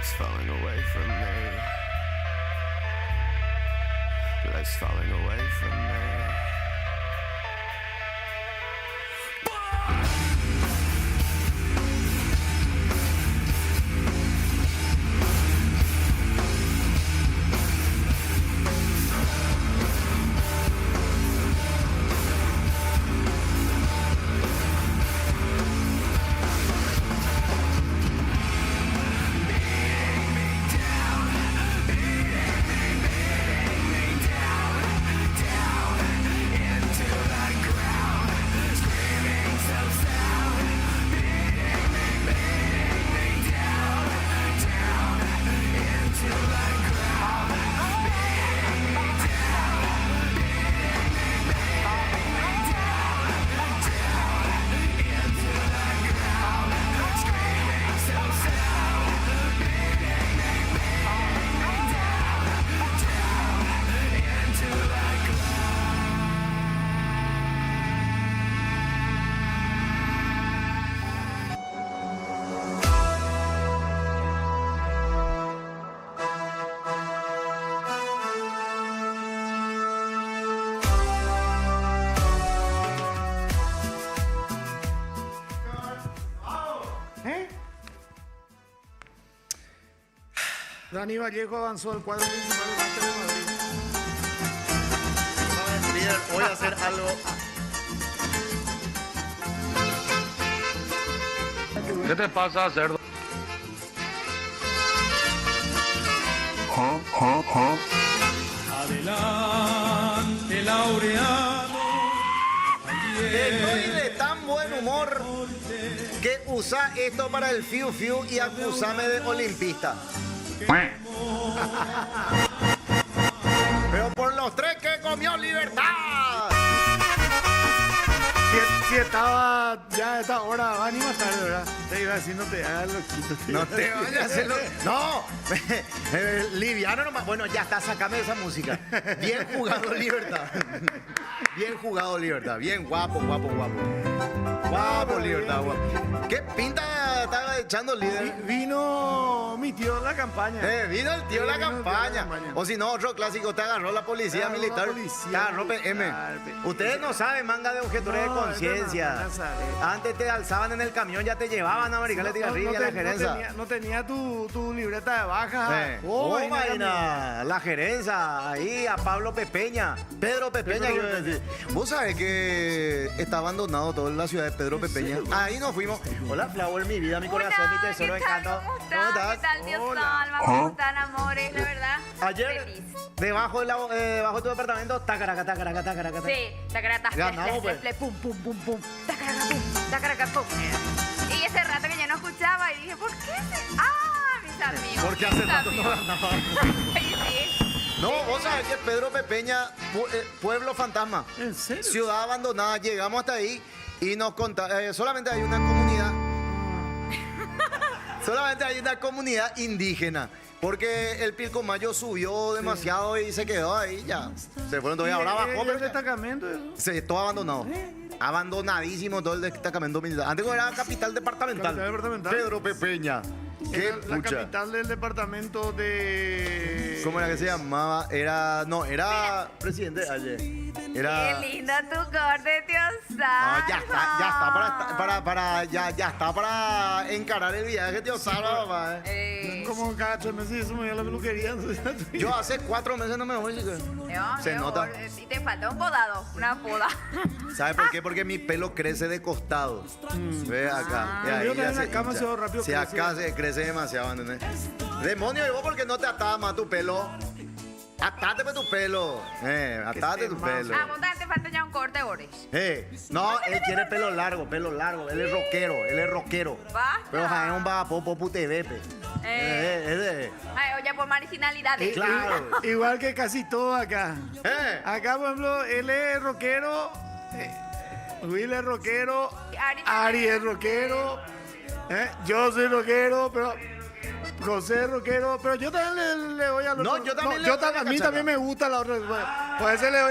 Legs falling away from me. Legs falling away from me. Dani Vallejo avanzó al cuadro principal del Inter de Madrid. Líder, voy a hacer algo. ¿Qué te pasa, cerdo? Adelante, laureado. Estoy de tan buen humor que usa esto para el fiu fiu y acusame de olimpista. Pero por los tres que comió Libertad. Si estaba ya a esta hora, va ni más tarde, ¿verdad? Te iba a decir, no te hagas loquito. No te vayas a hacerlo. No, liviano nomás. Bueno, ya está, sacame esa música. Bien jugado, Libertad. Bien jugado, Libertad. Bien guapo, guapo, guapo. Guapo, Libertad, guapo. ¿Qué pinta estaba echando el líder? Vino mi tío en la campaña. Vino el tío de la campaña. O si no, otro clásico, te agarró la policía militar. Te agarró PM. Ustedes no saben, manga de objetores de conciencia. Antes te alzaban en el camión, ya te llevaban a Maricales de Garrilla, la gerencia. No tenía tu libreta de baja. Vaina, la gerencia, ahí a Pablo Pepeña, Pedro Pepeña. Vos sabés que está abandonado todo en la ciudad de Pedro Pepeña. Ahí nos fuimos. Hola, Flower, mi vida, mi corazón, mi tesoro, encanto. ¿Cómo estás? ¿Qué tal, Dios Salva? ¿Cómo están, amores? La verdad, Ayer, feliz. debajo de tu departamento, tacaraca, tacaraca, tacaraca. Sí, tacaraca, Ganamos, pues. pum, pum, pum, pum, tacaraca, pum, tacaraca, pum. Y ese rato que yo no escuchaba y dije, ¿por qué mis amigos? Porque hace mis rato no amigos. ganaba. Ay, sí. No, vos sabés que Pedro Pepeña, pueblo fantasma, ¿En serio? ciudad abandonada, llegamos hasta ahí y nos contaron, solamente hay una comunidad, solamente hay una comunidad indígena, porque el Pilcomayo subió demasiado y se quedó ahí ya. Se fueron todavía, ahora bajó, ¿El pero ya. destacamento? Eso? Se todo abandonado. Abandonadísimo todo el destacamento militar. Antes era capital departamental. Capital departamental. Pedro Pepeña. Qué Era la pucha. capital del departamento de... ¿Cómo era que se llamaba? Era presidente ayer. Era. Qué lindo tu corte, Dios No, Salva. ya está para encarar el viaje, tío Salva, papá. Como cada 3 meses eso me dio la peluquería. Yo hace 4 meses no me voy, chico. Se nota. Y te falta un podado, una poda. ¿Sabe por qué? Porque mi pelo crece de costado. Ve acá. Y ahí Yo ya también acá me hincha. hago rápido Si crece. acá se crece demasiado, ¿entendés? Demonio, ¿y vos por qué no te atabas más tu pelo? Atate pues tu pelo. Atate tu pelo. Ah, vos te falta ya un corte, Boris. No, él quiere pelo largo. Él es rockero. Basta. Pero ja, es un vagapopo putebepe. Ay, oye, por mariginalidad. Claro. Igual que casi todo acá. Acá, por ejemplo, él es rockero, Will es rockero, Ari es rockero, yo soy rockero, pero José es rockero, pero yo también le voy al otro. No, yo también le yo voy a la a mí cachaca. también me gusta la otra. Pues ese le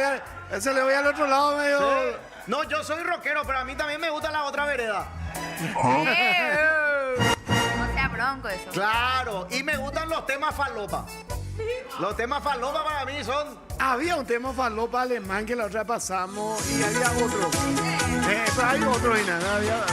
voy al otro lado medio. Sí. No, yo soy rockero, pero a mí también me gusta la otra vereda. O sea, bronco eso. Claro, y me gustan los temas falopa. Los temas falopa para mí son... Había un tema falopa alemán que la otra vez pasamos y había otro. Pero hay otro y nada, había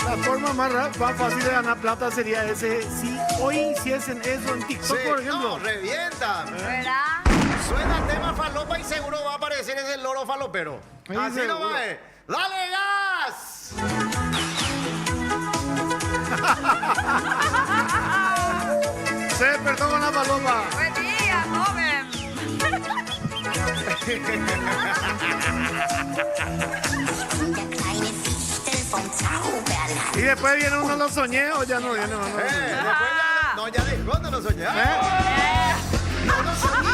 La forma más fácil de ganar plata sería ese. Si hoy hiciesen eso en TikTok, Sí, por ejemplo. no, revientan. ¿Verdad? Suena tema falopa y seguro va a aparecer ese loro falopero. Sí, Así seguro. no va. ¡Dale gas! Se despertó con la paloma. Buen día, joven. Y después viene uno lo soñé o ya no viene uno. Después ya, no, ya dejó, no lo soñé. No lo soñé.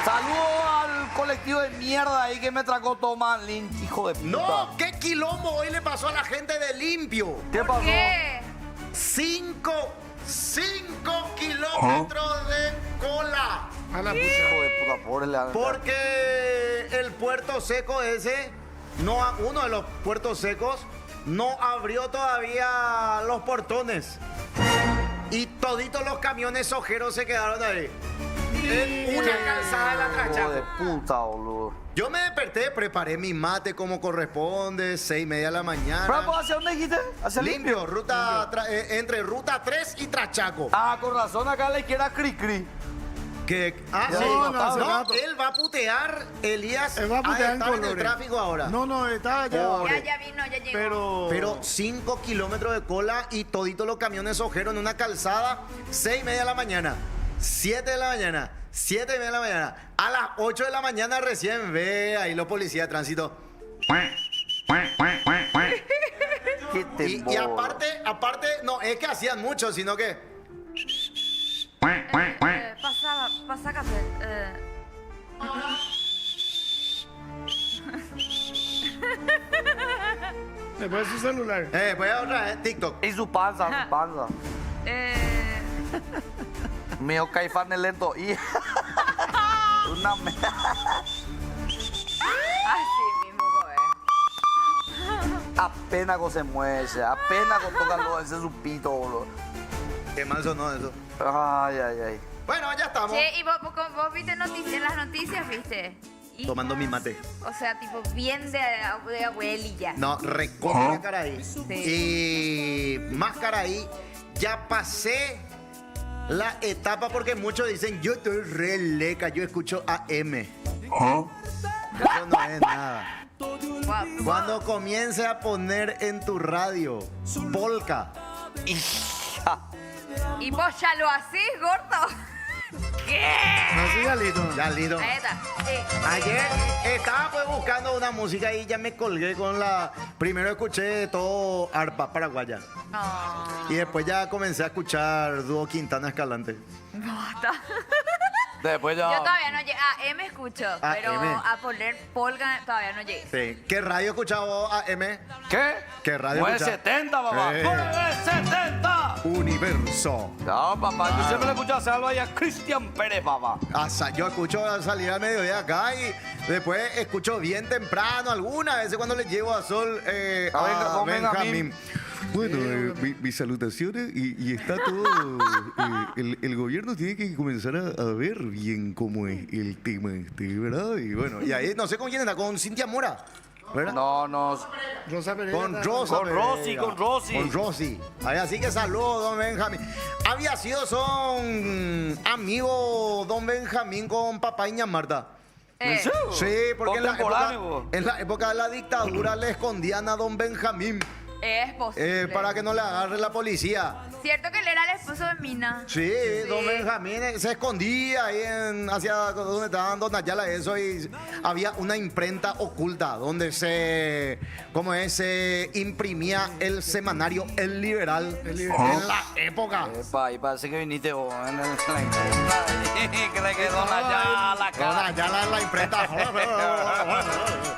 Saludos al colectivo de mierda ahí que me tragó Thomas Lynch, hijo de puta. No, qué quilombo hoy le pasó a la gente de Limpio. ¿Qué pasó? ¿Qué? 5 kilómetros de cola. A la puta. Hijo de puta, pobre le han- Porque el puerto seco ese, uno de los puertos secos, no abrió todavía los portones. Y toditos los camiones ojeros se quedaron ahí. En una calzada de la Hijo de Trachaco. puta, boludo. Yo me desperté, preparé mi mate como corresponde, 6:30 de la mañana. ¿Pero hacia dónde dijiste? ¿Hacia Limpio, entre ruta 3 y Trachaco. Ah, con razón, acá a la izquierda, cri. Sí, Ya, no, no, hace rato. él va a putear, Elías. Él va a putear en estar en el colores. tráfico ahora. No, estaba ya. Ya vino, ya llegó. Pero 5 kilómetros de cola y toditos los camiones ojeros en una calzada, 6:30 de la mañana, 7 de la mañana, 7:30 de la mañana. A las 8 de la mañana recién ve ahí los policías de tránsito. Qué Y temor. aparte, no es que hacían mucho, sino que... Pasa café. Después su celular. Voy a otra vez, TikTok. Y su panza, su panza. Mío caifán es lento. Y... Una me... Así mismo, joven. Apenas con se mueve, apenas con toca ese su pito, boludo. Qué mal sonó eso. Ay. Bueno, ya estamos. Che, ¿y vos viste en las noticias, viste? Hija. Tomando mi mate. O sea, tipo, bien de abuelilla. No, recontra Caraí. Sí. Y más Caraí, ya pasé la etapa porque muchos dicen, yo estoy re leca, yo escucho AM. Eso no es nada. Guau. Cuando comience a poner en tu radio polka, ¿Y vos ya lo hacés, gordo? ¿Qué? Así ya listo. ya listo. Ahí está. Ayer estaba pues buscando una música y ya me colgué con la... Primero escuché todo arpa paraguaya. No. Y después ya comencé a escuchar dúo Quintana Escalante. Basta. Después ya... Yo todavía no llegué. A M escucho, A pero M. a poner polka todavía no llegué. Sí. ¿Qué radio escuchaba vos, AM? ¿Qué? ¿Qué radio 970, papá. 970. Universo. No, papá, yo siempre le escucho a Salva y a Cristian Pérez, papá. Yo escucho al salir al mediodía acá y después escucho bien temprano, algunas veces cuando le llevo a Sol a Benjamín. Bueno, mis salutaciones y está todo. El gobierno tiene que comenzar a ver bien cómo es el tema ¿verdad? Y bueno, y ahí no sé con quién está, con Cintia Mora, ¿verdad? No. Rosa Pereira. Con Rosa. Con Rosy, Pereira. con Rosy. Con Rosy. Ahí, así que saludos, don Benjamín. Había sido, son amigos, don Benjamín, con papá y ña Marta. Sí, porque Contemporáneo. en la época de la dictadura le escondían a don Benjamín Es posible. para que no le agarre la policía. Cierto que él era el esposo de Mina. Sí, don Benjamín se escondía ahí hacia donde estaban Don Ayala, eso, y había una imprenta oculta donde se imprimía el semanario El Liberal en la época. Epa, y parece que viniste vos en la imprenta. Que le quedó allá la Don cara. Ayala en la imprenta.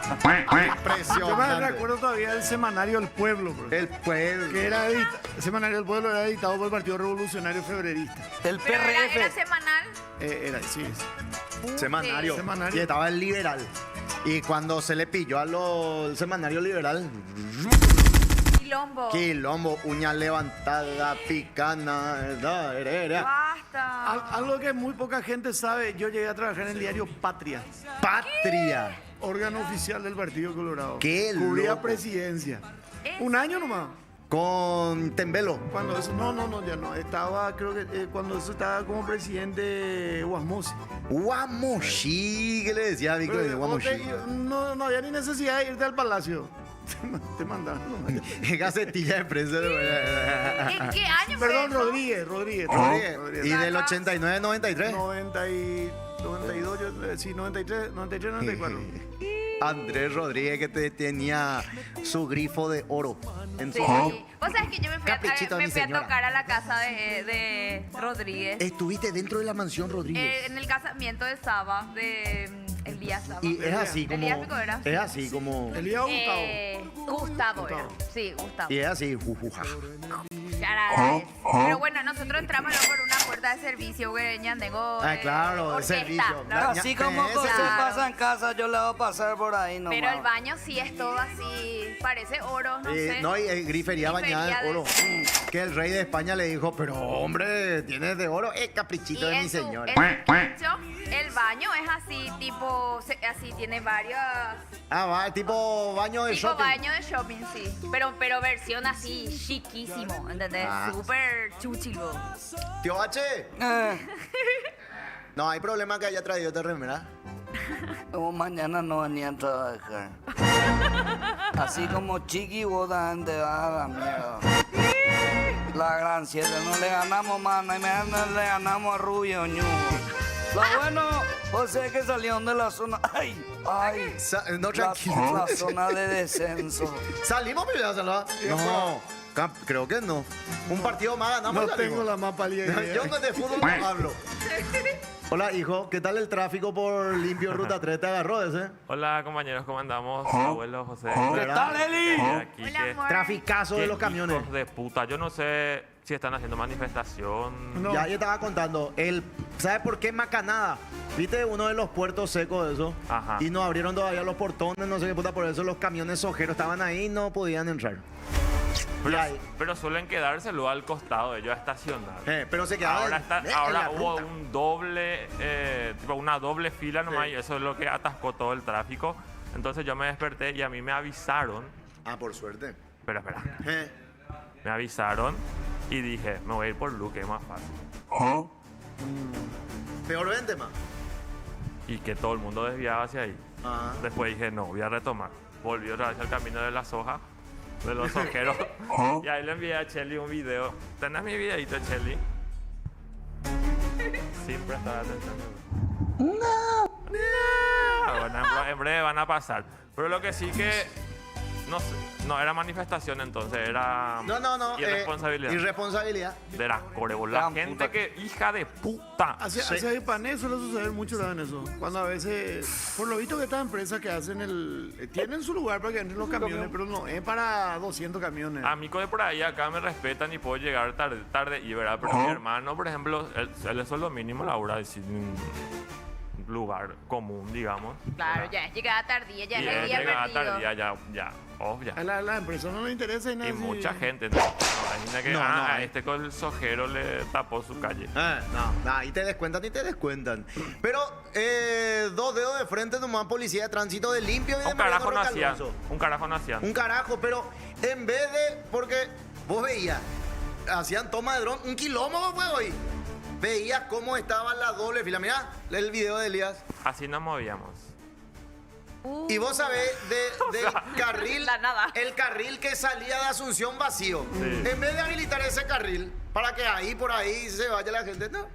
Yo me Impresionante. recuerdo todavía el semanario El Pueblo, bro, El pueblo. que era el semanario El Pueblo era editado por el Partido Revolucionario Febrerista. El Pero era PRF. semanal. Era, sí. Semanario. Semanario. Y estaba el liberal. Y cuando se le pilló a el semanario liberal, Quilombo. quilombo, uña levantada, picana, era. Basta. Algo que muy poca gente sabe, yo llegué a trabajar en el diario Patria, Patria. órgano oficial del Partido Colorado. ¡Qué Cubría loco! presidencia. ¿En Un año nomás. Con Tembelo. Cuando eso, no, ya no. Estaba, creo que cuando eso estaba como presidente Guasmosi. Guamoshi, ¿qué le decía a Víctor de Guamoshi? No había ni necesidad de irte al palacio. Te mandaron. Gacetilla de prensa. ¿En qué año fue Perdón, eso? Rodríguez. Y del 89, 93. 92, sí, 93, 94. Andrés Rodríguez que tenía su grifo de oro en Sí. su mano. Vos sabés que yo me fui, Caprichito de mi me fui a señora. tocar a la casa de Rodríguez. Estuviste dentro de la mansión Rodríguez. En el casamiento de Saba, de Elías Saba. Y es así como. Elías Pico era. Es así como. Elías Gustavo. Gustavo era. Sí, Gustavo. Y es así, jujuja. Charales. Pero bueno, nosotros entramos por una puerta de servicio, güey, tengo Claro, de orquesta, servicio. ¿no? Así como Ese José sí. pasa en casa, yo le voy a pasar por ahí nomás. Pero el baño sí es todo así, parece oro, no sé. No, y grifería bañada en de- oro. Que el rey de España le dijo, pero hombre, tienes de oro. Es caprichito de mi señora. en su quincho, el baño es así, tipo, así tiene varias... Ah, va, tipo baño de Tipo shopping. baño de shopping, sí. Pero versión así, chiquísimo, ¿entendés? Ah. Súper chuchilo. Tío H, Eh, no hay problema que haya traído esta remera. como mañana no venía a trabajar. Así como Chiqui, vos también te vas a la mierda. La gran 7, no le ganamos más, no le ganamos a Rubio Ñu. Lo bueno, vos sé que salieron de la zona. ¡Ay! ¡Ay! No, tranquilo. La zona de descenso. ¿Salimos primero, Salva? No, creo que no. Un partido más ganamos. No salimos. tengo la más pálida idea. Yo de fútbol no hablo. Hola, hijo, ¿qué tal el tráfico por Limpio Ruta 3? ¿Te agarró ese? Hola compañeros, ¿cómo andamos? Abuelo José. ¿Qué tal, Eli? Aquí Hola, que- amor. Traficazo de qué los camiones. hijos de puta. Yo no sé si están haciendo manifestación. No. Ya yo estaba contando. ¿Sabe por qué Macanada? ¿Viste uno de los puertos secos de eso? Ajá. Y no abrieron todavía los portones, no sé qué puta. Por eso los camiones sojeros estaban ahí y no podían entrar. Pero, Y ahí- pero suelen quedarse luego al costado de ellos a estacionar. Pero se quedaban Ahora, en la hubo ruta. un doble, tipo una doble fila nomás y eso es lo que atascó todo el tráfico. Entonces yo me desperté y a mí me avisaron, Ah, por suerte. espera, Eh, me avisaron y dije, me voy a ir por Luque, es más fácil. Peor vente, ma. Y que todo el mundo desviaba hacia ahí. Ah. Después dije, no, voy a retomar. Volví otra vez al camino de la soja, de los sojeros. Y ahí le envié a Chelly un video. ¿Tenés mi videito, Chelly? Sin prestar atención. No. Bueno, en breve van a pasar. Pero lo que sí que... No sé, no era manifestación entonces, era... No. Irresponsabilidad. Irresponsabilidad. De las corebolas. La Gran gente puta. que... Hija de puta. Hacia Ipané suele suceder mucho en eso. Cuando a veces, por lo visto que estas empresas que hacen tienen su lugar para que entren los camiones, pero no es para 200 camiones. Amigos de por ahí acá me respetan y puedo llegar tarde y verá, pero mi hermano, por ejemplo, él eso es lo mínimo la hora de decir un lugar común, digamos. Claro, ya llegaba tardía, ya Y es el él día llegaba perdido. tardía, ya, obvio. A la empresa no le interesa y nada Y así. mucha gente, ¿no? Imagina que No, a este con el sojero le tapó su calle. No, ahí te descuentan y te descuentan. Pero 2 dedos de frente nomás policía de tránsito de Limpio y de Un carajo no Mariano hacían. Roque Alonso. Un carajo no hacían. Un carajo, pero en vez de, porque vos veías, hacían toma de dron, un quilómetro fue hoy. Veías cómo estaba la doble fila. Mirá el video de Elías. Así nos movíamos. Y vos sabés del carril, La nada. el carril que salía de Asunción vacío. Sí. En vez de habilitar ese carril para que ahí por ahí se vaya la gente, no.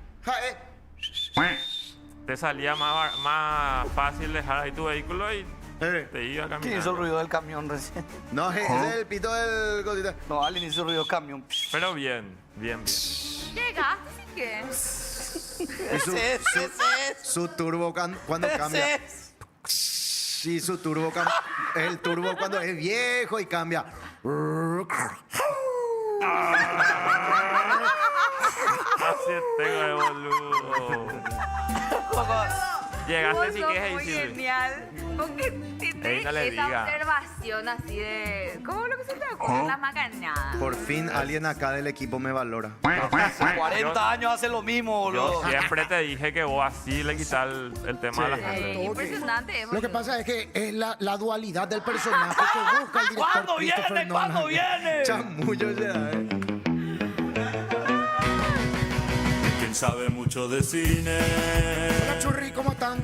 Te salía más fácil dejar ahí tu vehículo y te iba ¿Quién hizo el caminando. ruido del camión recién? No, ese es el pito del cosita. No, alguien hizo el ruido del camión. Pero bien. Llegaste, sí que. Y su turbo cuando cambia. Ese es. y su turbo, el turbo cuando es viejo y cambia. Así tengo de boludo. Llegaste sí Vos que sos es muy ahí, sí. genial. Porque tiene Ey, no le esa diga. observación así de... ¿Cómo lo que se te ocurre? Las macanadas. Por fin alguien acá del equipo me valora. 40 años hace lo mismo, Yo boludo. siempre te dije que vos así le quitas el tema a la gente. Impresionante. Lo que boludo. pasa es que es la dualidad del personaje que busca el director. ¿Cuándo Christopher viene? Nolan. ¿Cuándo viene? Chamullo ya, Quien sabe mucho de cine. Hola, Churri, ¿cómo están?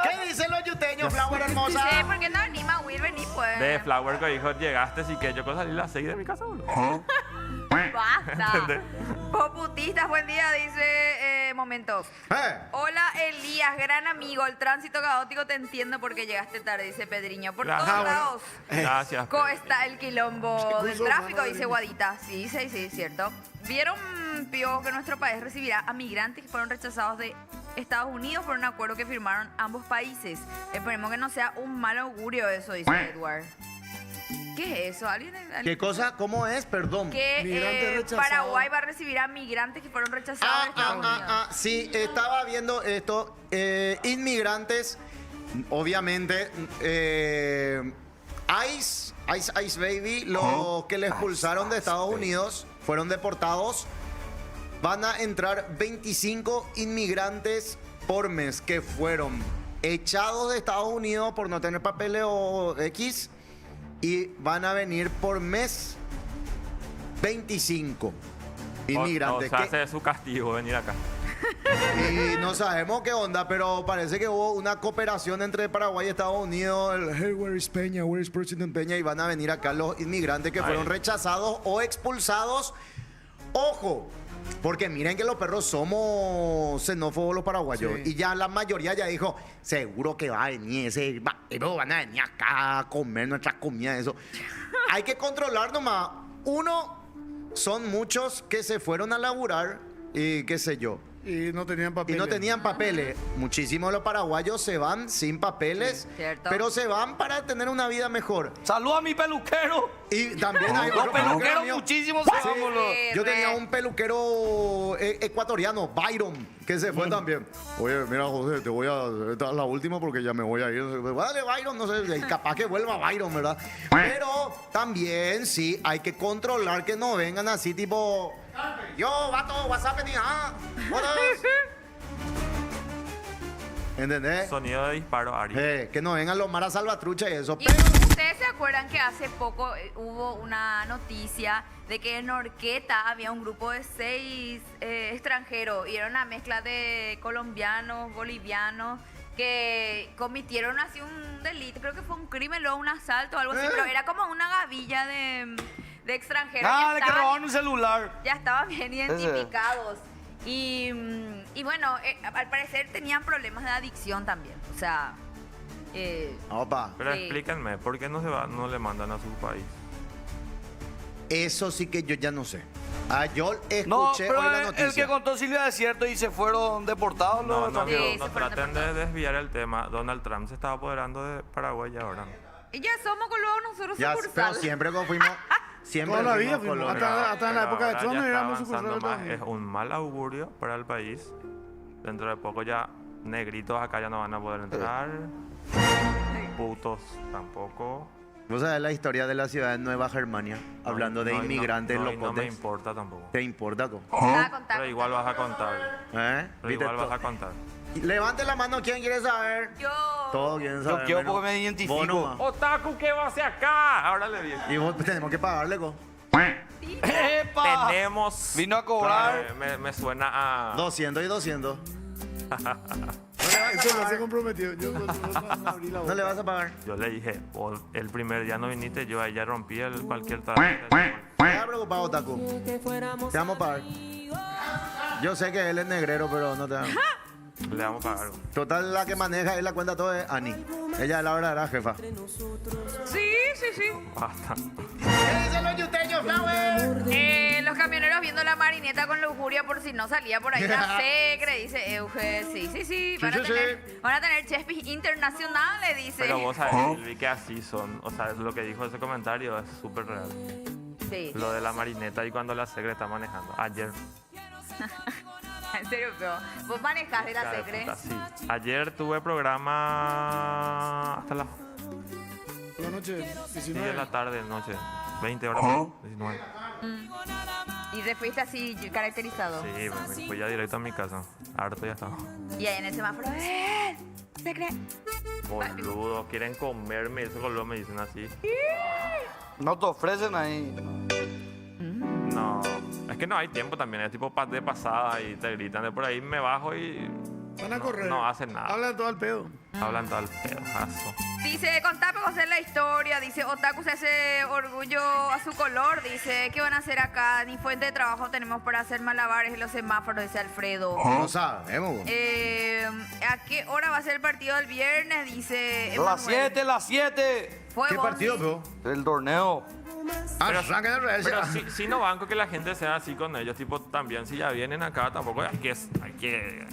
¿Qué dicen los yuteños, Flower hermosa? Sí, ¿por qué no anima Will? Vení, pues. De Flower que dijo, llegaste, sí que yo puedo salir a las 6 de mi casa, boludo. Basta. ¿Entendés? Poputistas, buen día, dice momentos. Hola Elías, gran amigo. El tránsito caótico te entiendo porque llegaste tarde, dice Pedriño. Por Gracias. todos lados. Gracias. Está el quilombo del tráfico, dice Guadita. Sí, sí, sí, cierto. ¿Vieron, Pío, que nuestro país recibirá a migrantes que fueron rechazados de Estados Unidos por un acuerdo que firmaron ambos países? Esperemos que no sea un mal augurio eso, dice Edward. ¿Qué es eso? ¿Alguien? ¿Qué cosa? ¿Cómo es? Perdón. Que Migrantes rechazados. Paraguay va a recibir a migrantes que fueron rechazados de Estados Unidos. Sí, estaba viendo esto. Inmigrantes, obviamente, Ice Baby, los que le expulsaron de Estados Unidos, fueron deportados. Van a entrar 25 inmigrantes por mes que fueron echados de Estados Unidos por no tener papeles o X. Y van a venir por mes 25 inmigrantes. O sea, hace su castigo venir acá. Y no sabemos qué onda, pero parece que hubo una cooperación entre Paraguay y Estados Unidos. El Hey, where is Peña? Where is President Peña? Y van a venir acá los inmigrantes que fueron rechazados o expulsados. Ojo, porque miren que los perros somos xenófobos los paraguayos. Sí. Y ya la mayoría ya dijo, seguro que va a venir pero van a venir acá a comer nuestra comida, eso. Hay que controlar nomás. Uno, son muchos que se fueron a laburar y qué sé yo. Y no tenían Y papeles. no tenían papeles. Muchísimos de los paraguayos se van sin papeles, cierto. pero se van para tener una vida mejor. Saluda a mi peluquero. Y también hay Los otro peluquero peluqueros mío. muchísimos se van, boludo. Yo tenía un peluquero ecuatoriano, Byron, que se fue también. Oye, mira, José, te voy a... Esta es la última porque ya me voy a ir. Dale, Byron, no sé, capaz que vuelva Byron, ¿verdad? Pero también, sí, hay que controlar que no vengan así tipo... Yo, vato, WhatsApp, ¿entendés? Sonido de disparo, Ari. Que no vengan los maras salvatrucha y eso. ¿Y Pero ustedes se acuerdan que hace poco hubo una noticia de que en Orqueta había un grupo de 6 extranjeros y era una mezcla de colombianos, bolivianos que cometieron así un delito, creo que fue un crimen, luego un asalto o algo así, pero era como una gavilla de extranjeros. Ah, Ya de que estaban- robaron un celular. ya estaban bien identificados. Y bueno, al parecer tenían problemas de adicción también. O sea, opa, Pero Sí. explíquenme, ¿por qué no le mandan a su país? eso sí que yo ya no sé. Yo No, escuché pero hoy la el noticia. que contó Silvia es cierto y se fueron deportados los No, extranjeros. Sí, no se fueron traten de deportados. desviar el tema. Donald Trump se está apoderando de Paraguay ahora. y ya somos con luego nosotros Ya, sucursal. pero siempre como fuimos... Siempre Toda la vida fuimos fuimos. colonia. Hasta en la Pero época de ahora Trump ya está éramos avanzando sucursales más. también. Es un mal augurio para el país. Dentro de poco ya negritos acá ya no van a poder entrar. Putos tampoco. Vos sabés la historia de la ciudad de Nueva Germania, hablando de No, inmigrantes no, no me locotes. importa tampoco. ¿Te importa? Co? Pero igual vas a contar. ¿Eh? Pero ¿Viste igual to- vas a contar. Levante la mano, ¿quién quiere saber? Yo. Todos quieren saber. quiero menos porque me identifico. vos nomás. Otaku, ¿qué va hacia acá? Ahora le digo. Y vos tenemos que pagarle, co. ¡Epa! Tenemos. Vino a cobrar. Me suena a. 200 y 200. Eso no se comprometió. Yo no abrí la boca. ¿No le vas a pagar? Yo le dije, "Vos el primer día no viniste, yo ahí ya rompí cualquier tarjeta. No te preocupado, Taku. Te vamos a pagar. Yo sé que él es negrero, pero no te vamos. Le vamos a pagar. Total, la que maneja y la cuenta todo es Ani. Ella es la verdadera jefa. Sí, sí, sí. Basta. ¿Qué dicen los yuteños, Flower? Los camioneros viendo la marineta con lujuria por si no salía por ahí la secre, dice Euge. Sí, sí, sí. Van a tener chefs internacionales, dice. Pero vos sabés, Silvi, que así son. O sea, lo que dijo ese comentario es súper real. Sí. Lo de la marineta y cuando la secre está manejando. Ayer. En serio, pero vos manejás de la Cara de secre. puta, sí. Ayer tuve programa hasta las La noche, 10 de 19. la tarde, noche. 20 horas. 19. Y te fuiste así caracterizado. Sí, me fui ya directo a mi casa. Harto ya estaba. Y ahí en el semáforo, secre. Boludo, quieren comerme. Eso luego me dicen así. No te ofrecen ahí. No, es que no hay tiempo también. Es tipo de pasada y te gritan de por ahí. Me bajo y Van a correr. no hacen nada. Hablan todo al pedo. Hablan todo al pedazo. Dice, contame José la historia. Dice, Otaku se hace orgullo a su color. Dice, ¿qué van a hacer acá? Ni fuente de trabajo tenemos para hacer malabares en los semáforos, dice Alfredo. No sabemos. ¿A qué hora va a ser el partido del viernes? Dice Las Emanuel. 7. Fue ¿Qué vos, partido, sí. bro? El torneo. Pero sí no banco que la gente sea así con ellos. Tipo, también si ya vienen acá, tampoco hay que ser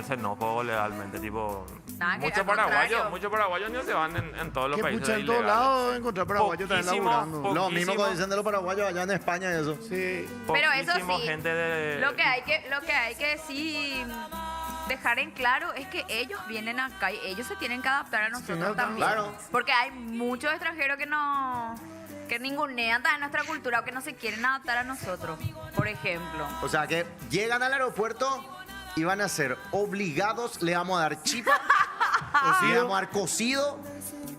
xenófobo legalmente. Tipo, Nada, que muchos al contrario. paraguayos ni se van en todos los Que países pucha, en todos ilegales. lados encontrar paraguayos también Poquísimo, laburando. Lo mismo que dicen de los paraguayos allá en España y eso. Sí. Pero eso Poquísimo sí, gente de... Lo que hay que sí dejar en claro es que ellos vienen acá y ellos se tienen que adaptar a nosotros no, también. claro. Porque hay muchos extranjeros que ningunean también nuestra cultura o que no se quieren adaptar a nosotros, por ejemplo. O sea que llegan al aeropuerto y van a ser obligados, le vamos a dar chipa, le vamos a dar cocido,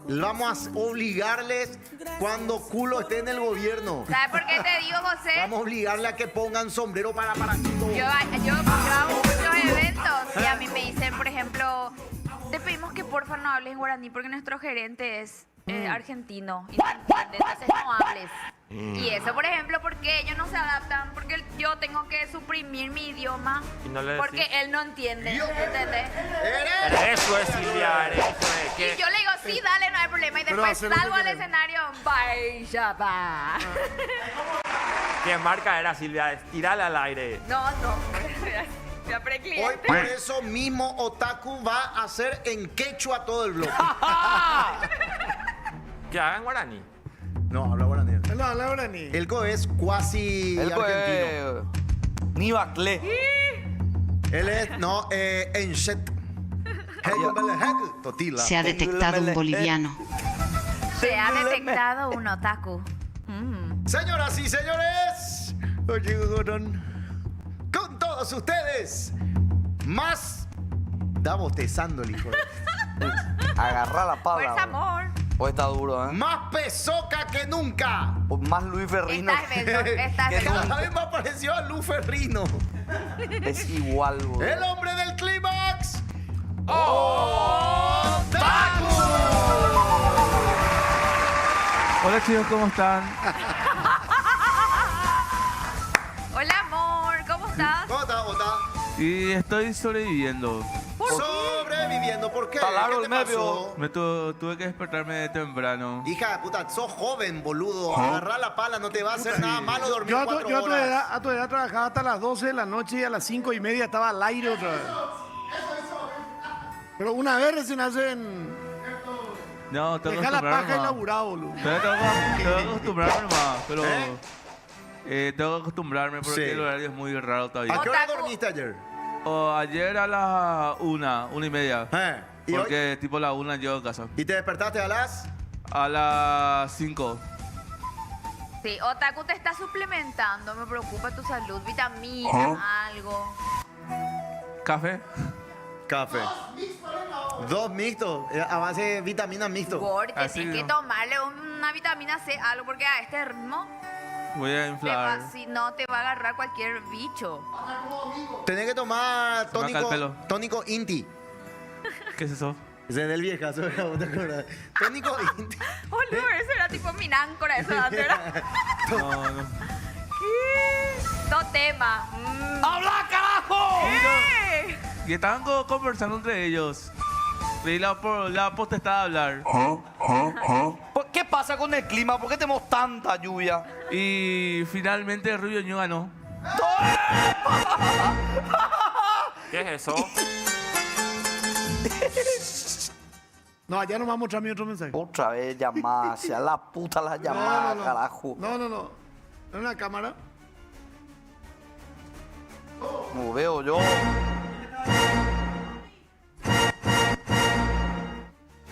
le vamos a obligarles cuando culo esté en el gobierno. ¿Sabes por qué te digo, José? Vamos a obligarle a que pongan sombrero para Yo hago muchos eventos y a mí me dicen, por ejemplo, te pedimos que porfa no hables en guaraní porque nuestro gerente es argentino y no entiende, entonces no hables. Y eso, por ejemplo, porque ellos no se adaptan, porque yo tengo que suprimir mi idioma Y no le porque decís. él no entiende, ¿entendés? Eso es, Silvia, eso es. Y yo le digo, sí, dale, no hay problema. Y Pero después hacer lo que salgo al queremos. escenario, vaya, va. ¿Qué marca era, Silvia? Tirala al aire. No, ya Hoy precliente. por eso mismo Otaku va a hacer en quechua todo el bloque. Que hagan guaraní. No, habla guaraní. No, habla guaraní. Elko es cuasi El argentino. Ni Baclé. Él es, no, Enchet. Totila. Se ha detectado un boliviano. Se ha detectado un otaku. Señoras y señores, con todos ustedes, más da bostezando el hijo. Agarra la pala. Fuerza, amor. Hoy está duro, ¿eh? Más pesoca que nunca. O más Luis Ferrino. Estás bello, estás que bello. Cada vez más pareció a Lu Ferrino. Es igual, boludo. El hombre del clímax. Hola chicos, ¿cómo están? Hola, amor, ¿cómo estás? ¿Cómo está, Ota? Y estoy sobreviviendo. Sobreviviendo, ¿por qué? Está largo ¿Qué el te medio. pasó? Tuve que despertarme de temprano. Hija de puta, sos joven, boludo. Agarrá la pala, no te va a hacer nada malo dormir Yo 4 a tu horas. edad trabajaba hasta las 12 de la noche y a las 5:30 estaba al aire otra vez. Pero una vez recién hacen... No, tengo que Deja la paja y acostumbrarme más. laburado, boludo. Tengo que acostumbrarme más, pero... tengo que acostumbrarme porque Sí. el horario es muy raro ¿A todavía. qué hora Otaku. dormiste ayer? Ayer a las 1:30. ¿Y hoy? Porque tipo la 1 llego a casa. ¿Y te despertaste a las? A las 5. Sí, Otaku te está suplementando, me preocupa tu salud, vitaminas, algo. ¿Café? Café. 2 mixtos, a base de vitaminas mixtos. Gordi, Así tienes que no. tomarle una vitamina C, algo, porque a este ritmo Voy a inflar. si no te va a agarrar cualquier bicho. Tenés que tomar Se me cae el pelo. tónico Inti. ¿Qué es eso? Ese es del viejazo, ¿no te acuerdas? Tónico Inti. Boludo, eso era tipo mináncora, eso antes era. No. No tema. ¡Habla, carajo! ¿Qué? Y estaban conversando entre ellos. Le di la potestad de hablar. ¿Qué pasa con el clima? ¿Por qué tenemos tanta lluvia? Y finalmente Rubio Ñu ganó. ¿Qué es eso? No, allá no va a mostrar mi otro mensaje. Otra vez llamada, sea la puta la llamada, carajo. No. ¿En una cámara? No veo yo.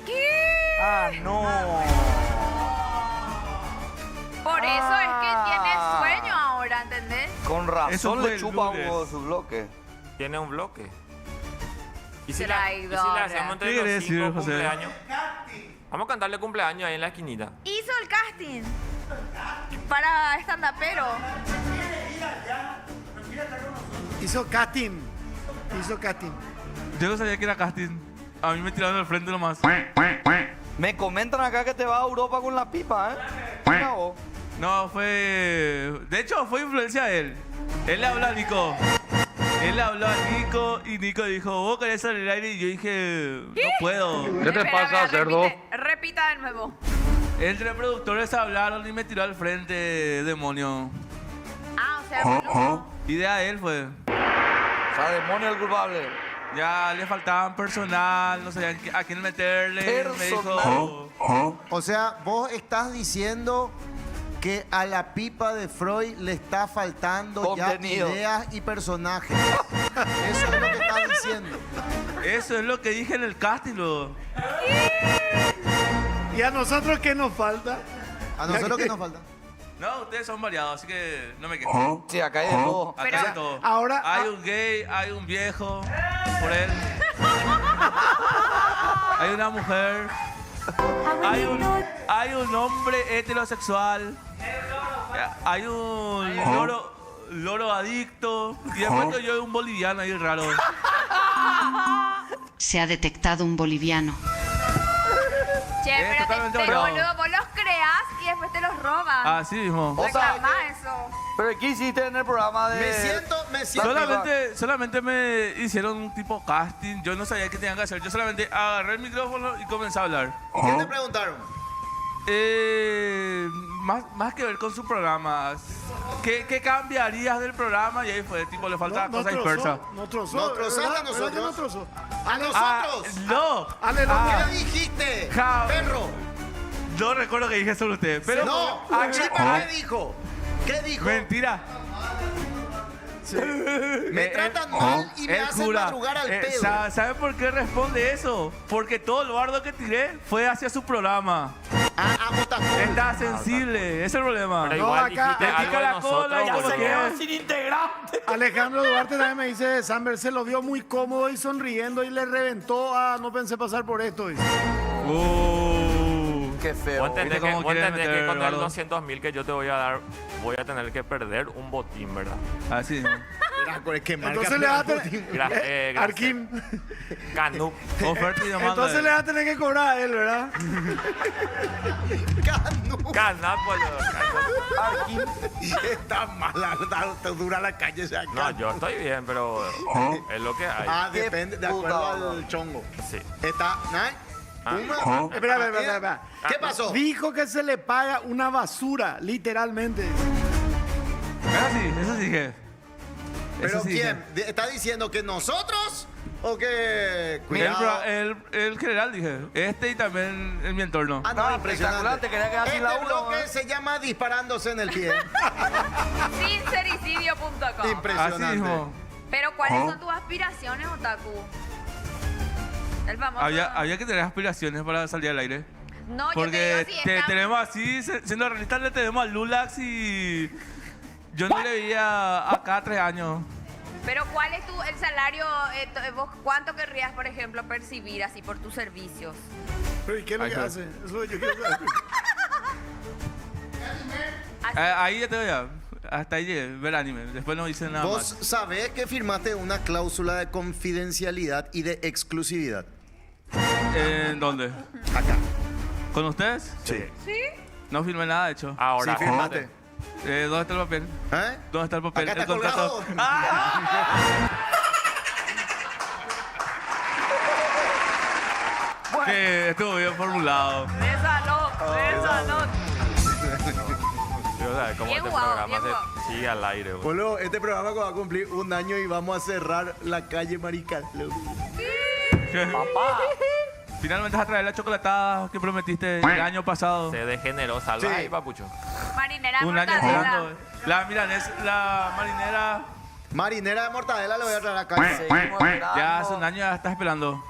¿Qué? Ah, no. Por eso es que tiene sueño ahora, ¿entendés? Con Eso razón fue le el chupa lunes. uno de su bloque. Tiene un bloque. ¿Y si le Traidora. hacemos entre ¿Qué los querés 5 decir, José? cumpleaños? Vamos a cantarle cumpleaños ahí en la esquinita. Hizo el casting. Para stand-upero. Hizo casting. Yo no sabía que era casting. A mí me tiraron al frente nomás. Me comentan acá que te vas a Europa con la pipa, ¿eh? Mira vos. No, fue... De hecho, fue influencia de él. Él le habló a Nico. Él le habló a Nico y Nico dijo, ¿vos querés salir al aire? Y yo dije, no puedo. ¿Qué te pasa, cerdo? Repita de nuevo. Entre productores hablaron y me tiró al frente, demonio. Ah, o sea, bueno. Idea de él fue. O sea, demonio el culpable. Ya le faltaban personal, no sabían a quién meterle. Me dijo, O sea, vos estás diciendo que a la pipa de Freud le está faltando Contenido. ya ideas y personajes. Eso es lo que estás diciendo. eso es lo que dije en el casting, luego. ¿Y a nosotros qué nos falta? ¿A nosotros qué nos falta? No, ustedes son variados, así que no me quejo. Sí, acá hay de todo. Acá Pero- hay todo. Ahora- hay un gay, hay un viejo, por él. Hay una mujer. Hay un hombre heterosexual. Hay un loro adicto. Y después estoy yo un boliviano ahí raro. Se ha detectado un boliviano. Che, pero, totalmente pero bravo. boludo, vos los creás y después te los roban. Así mismo. O sea, Reclamá eso. ¿Pero qué hiciste en el programa de...? Me siento. Solamente me hicieron un tipo casting. Yo no sabía qué tenían que hacer. Yo solamente agarré el micrófono y comencé a hablar. ¿Qué te preguntaron? Más que ver con su programa. ¿Qué cambiarías del programa? Y ahí fue, tipo, le falta cosas dispersas. No trozó. No trozaste a ¿verdad? nosotros. ¿Verdad que no trozó? ¡A nosotros! No. Aleluya. ¿Qué dijiste? Ja- ¡Perro! No recuerdo que dije sobre usted, pero... No, ¿qué dijo? ¿Qué dijo? Mentira. Me tratan mal y me él hacen jura. madrugar al pedo. ¿Sabe por qué responde eso? Porque todo el bardo que tiré fue hacia su programa. A Botafogo. Está sensible, ese es el problema. Pero No, igual acá- dijiste le algo pica de la cola nosotros. y ya boludo. se quedó sin integrante. Alejandro Duarte también me dice, Samber se lo vio muy cómodo y sonriendo y le reventó a no pensé pasar por esto. Dice. Qué feo. Vos entendés ¿Viste que, cómo vos quieren entendés que meter, con el Eduardo? 200.000 que yo te voy a dar, voy a tener que perder un botín, ¿verdad? Así mismo. Mira, con el que marca Entonces le vas a Putin. tener... Gracias. Arquín. Canú. Oferta y demanda. Entonces le vas a tener que cobrar a él, ¿verdad? Caná, boludo. Está mala, está dura la calle. esa No, cara. yo estoy bien, pero es lo que hay. Ah, depende, de acuerdo puta, al chongo. Sí. Está, ¿no? Espera. ¿Qué pasó? Dijo que se le paga una basura, literalmente. Eso sí dije. ¿Pero Eso sí quién? ¿Está diciendo que nosotros o que dije. cuidado? El general dije. Este y también en mi entorno. Ah, No, no, espectacular, te quería quedar sin la Este uno, bloque ¿eh? se llama disparándose en el pie. Sincericidio.com. Impresionante. Así mismo. Pero ¿cuáles son tus aspiraciones, Otaku? El famoso... Había que tener aspiraciones para salir al aire. No, yo te digo Porque si estamos... tenemos así, siendo realistas, le tenemos a Lulax y yo no le veía acá 3 años. Pero ¿cuál es el salario? Vos, ¿cuánto querrías, por ejemplo, percibir así por tus servicios? Pero ¿y qué es lo Ahí que está. hace? Eso es lo que yo quiero saber. Ahí ya te voy a... Hasta ahí llegué, ver anime. Después no hice nada ¿Vos más. sabés que firmaste una cláusula de confidencialidad y de exclusividad? ¿En dónde? Acá. ¿Con ustedes? Sí. ¿Sí? No firmé nada, de hecho. Ahora, Sí, firmaste. ¿Dónde está el papel? ¿Eh? ¿Dónde está el papel? Acá El está contrato. colgado. estuvo bien formulado. De salón. Sí, o sea, como Bien este guau, programa bien se sigue al aire. güey. Boludo, este programa va a cumplir un año y vamos a cerrar la calle Marical. Papá. Finalmente vas a traer la chocolatada que prometiste el año pasado. Se degeneró, salva Sí. ahí, papucho. Marinera Un año mortadela. esperando. La marinera Marinera de mortadela lo voy a traer acá. Seguimos esperando. ya hace un año ya está esperando.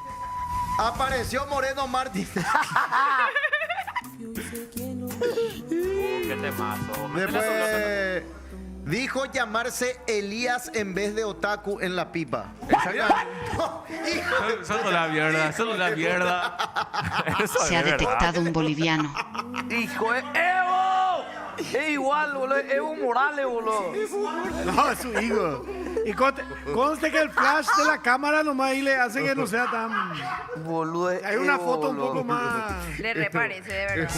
Apareció Moreno Martín. Qué temazo. Después dijo llamarse Elías en vez de Otaku en la pipa. Hijo de Solo la mierda, solo la mierda. Eso Se ha es verdad. detectado un boliviano. Hijo de Evo. Es igual, boludo. Evo Morales, boludo. No, es su hijo. Y conste que el flash de la cámara nomás ahí le hace que no sea tan... Boludo. Hay una Evo, foto un boludo. poco más... Le reparece, de verdad.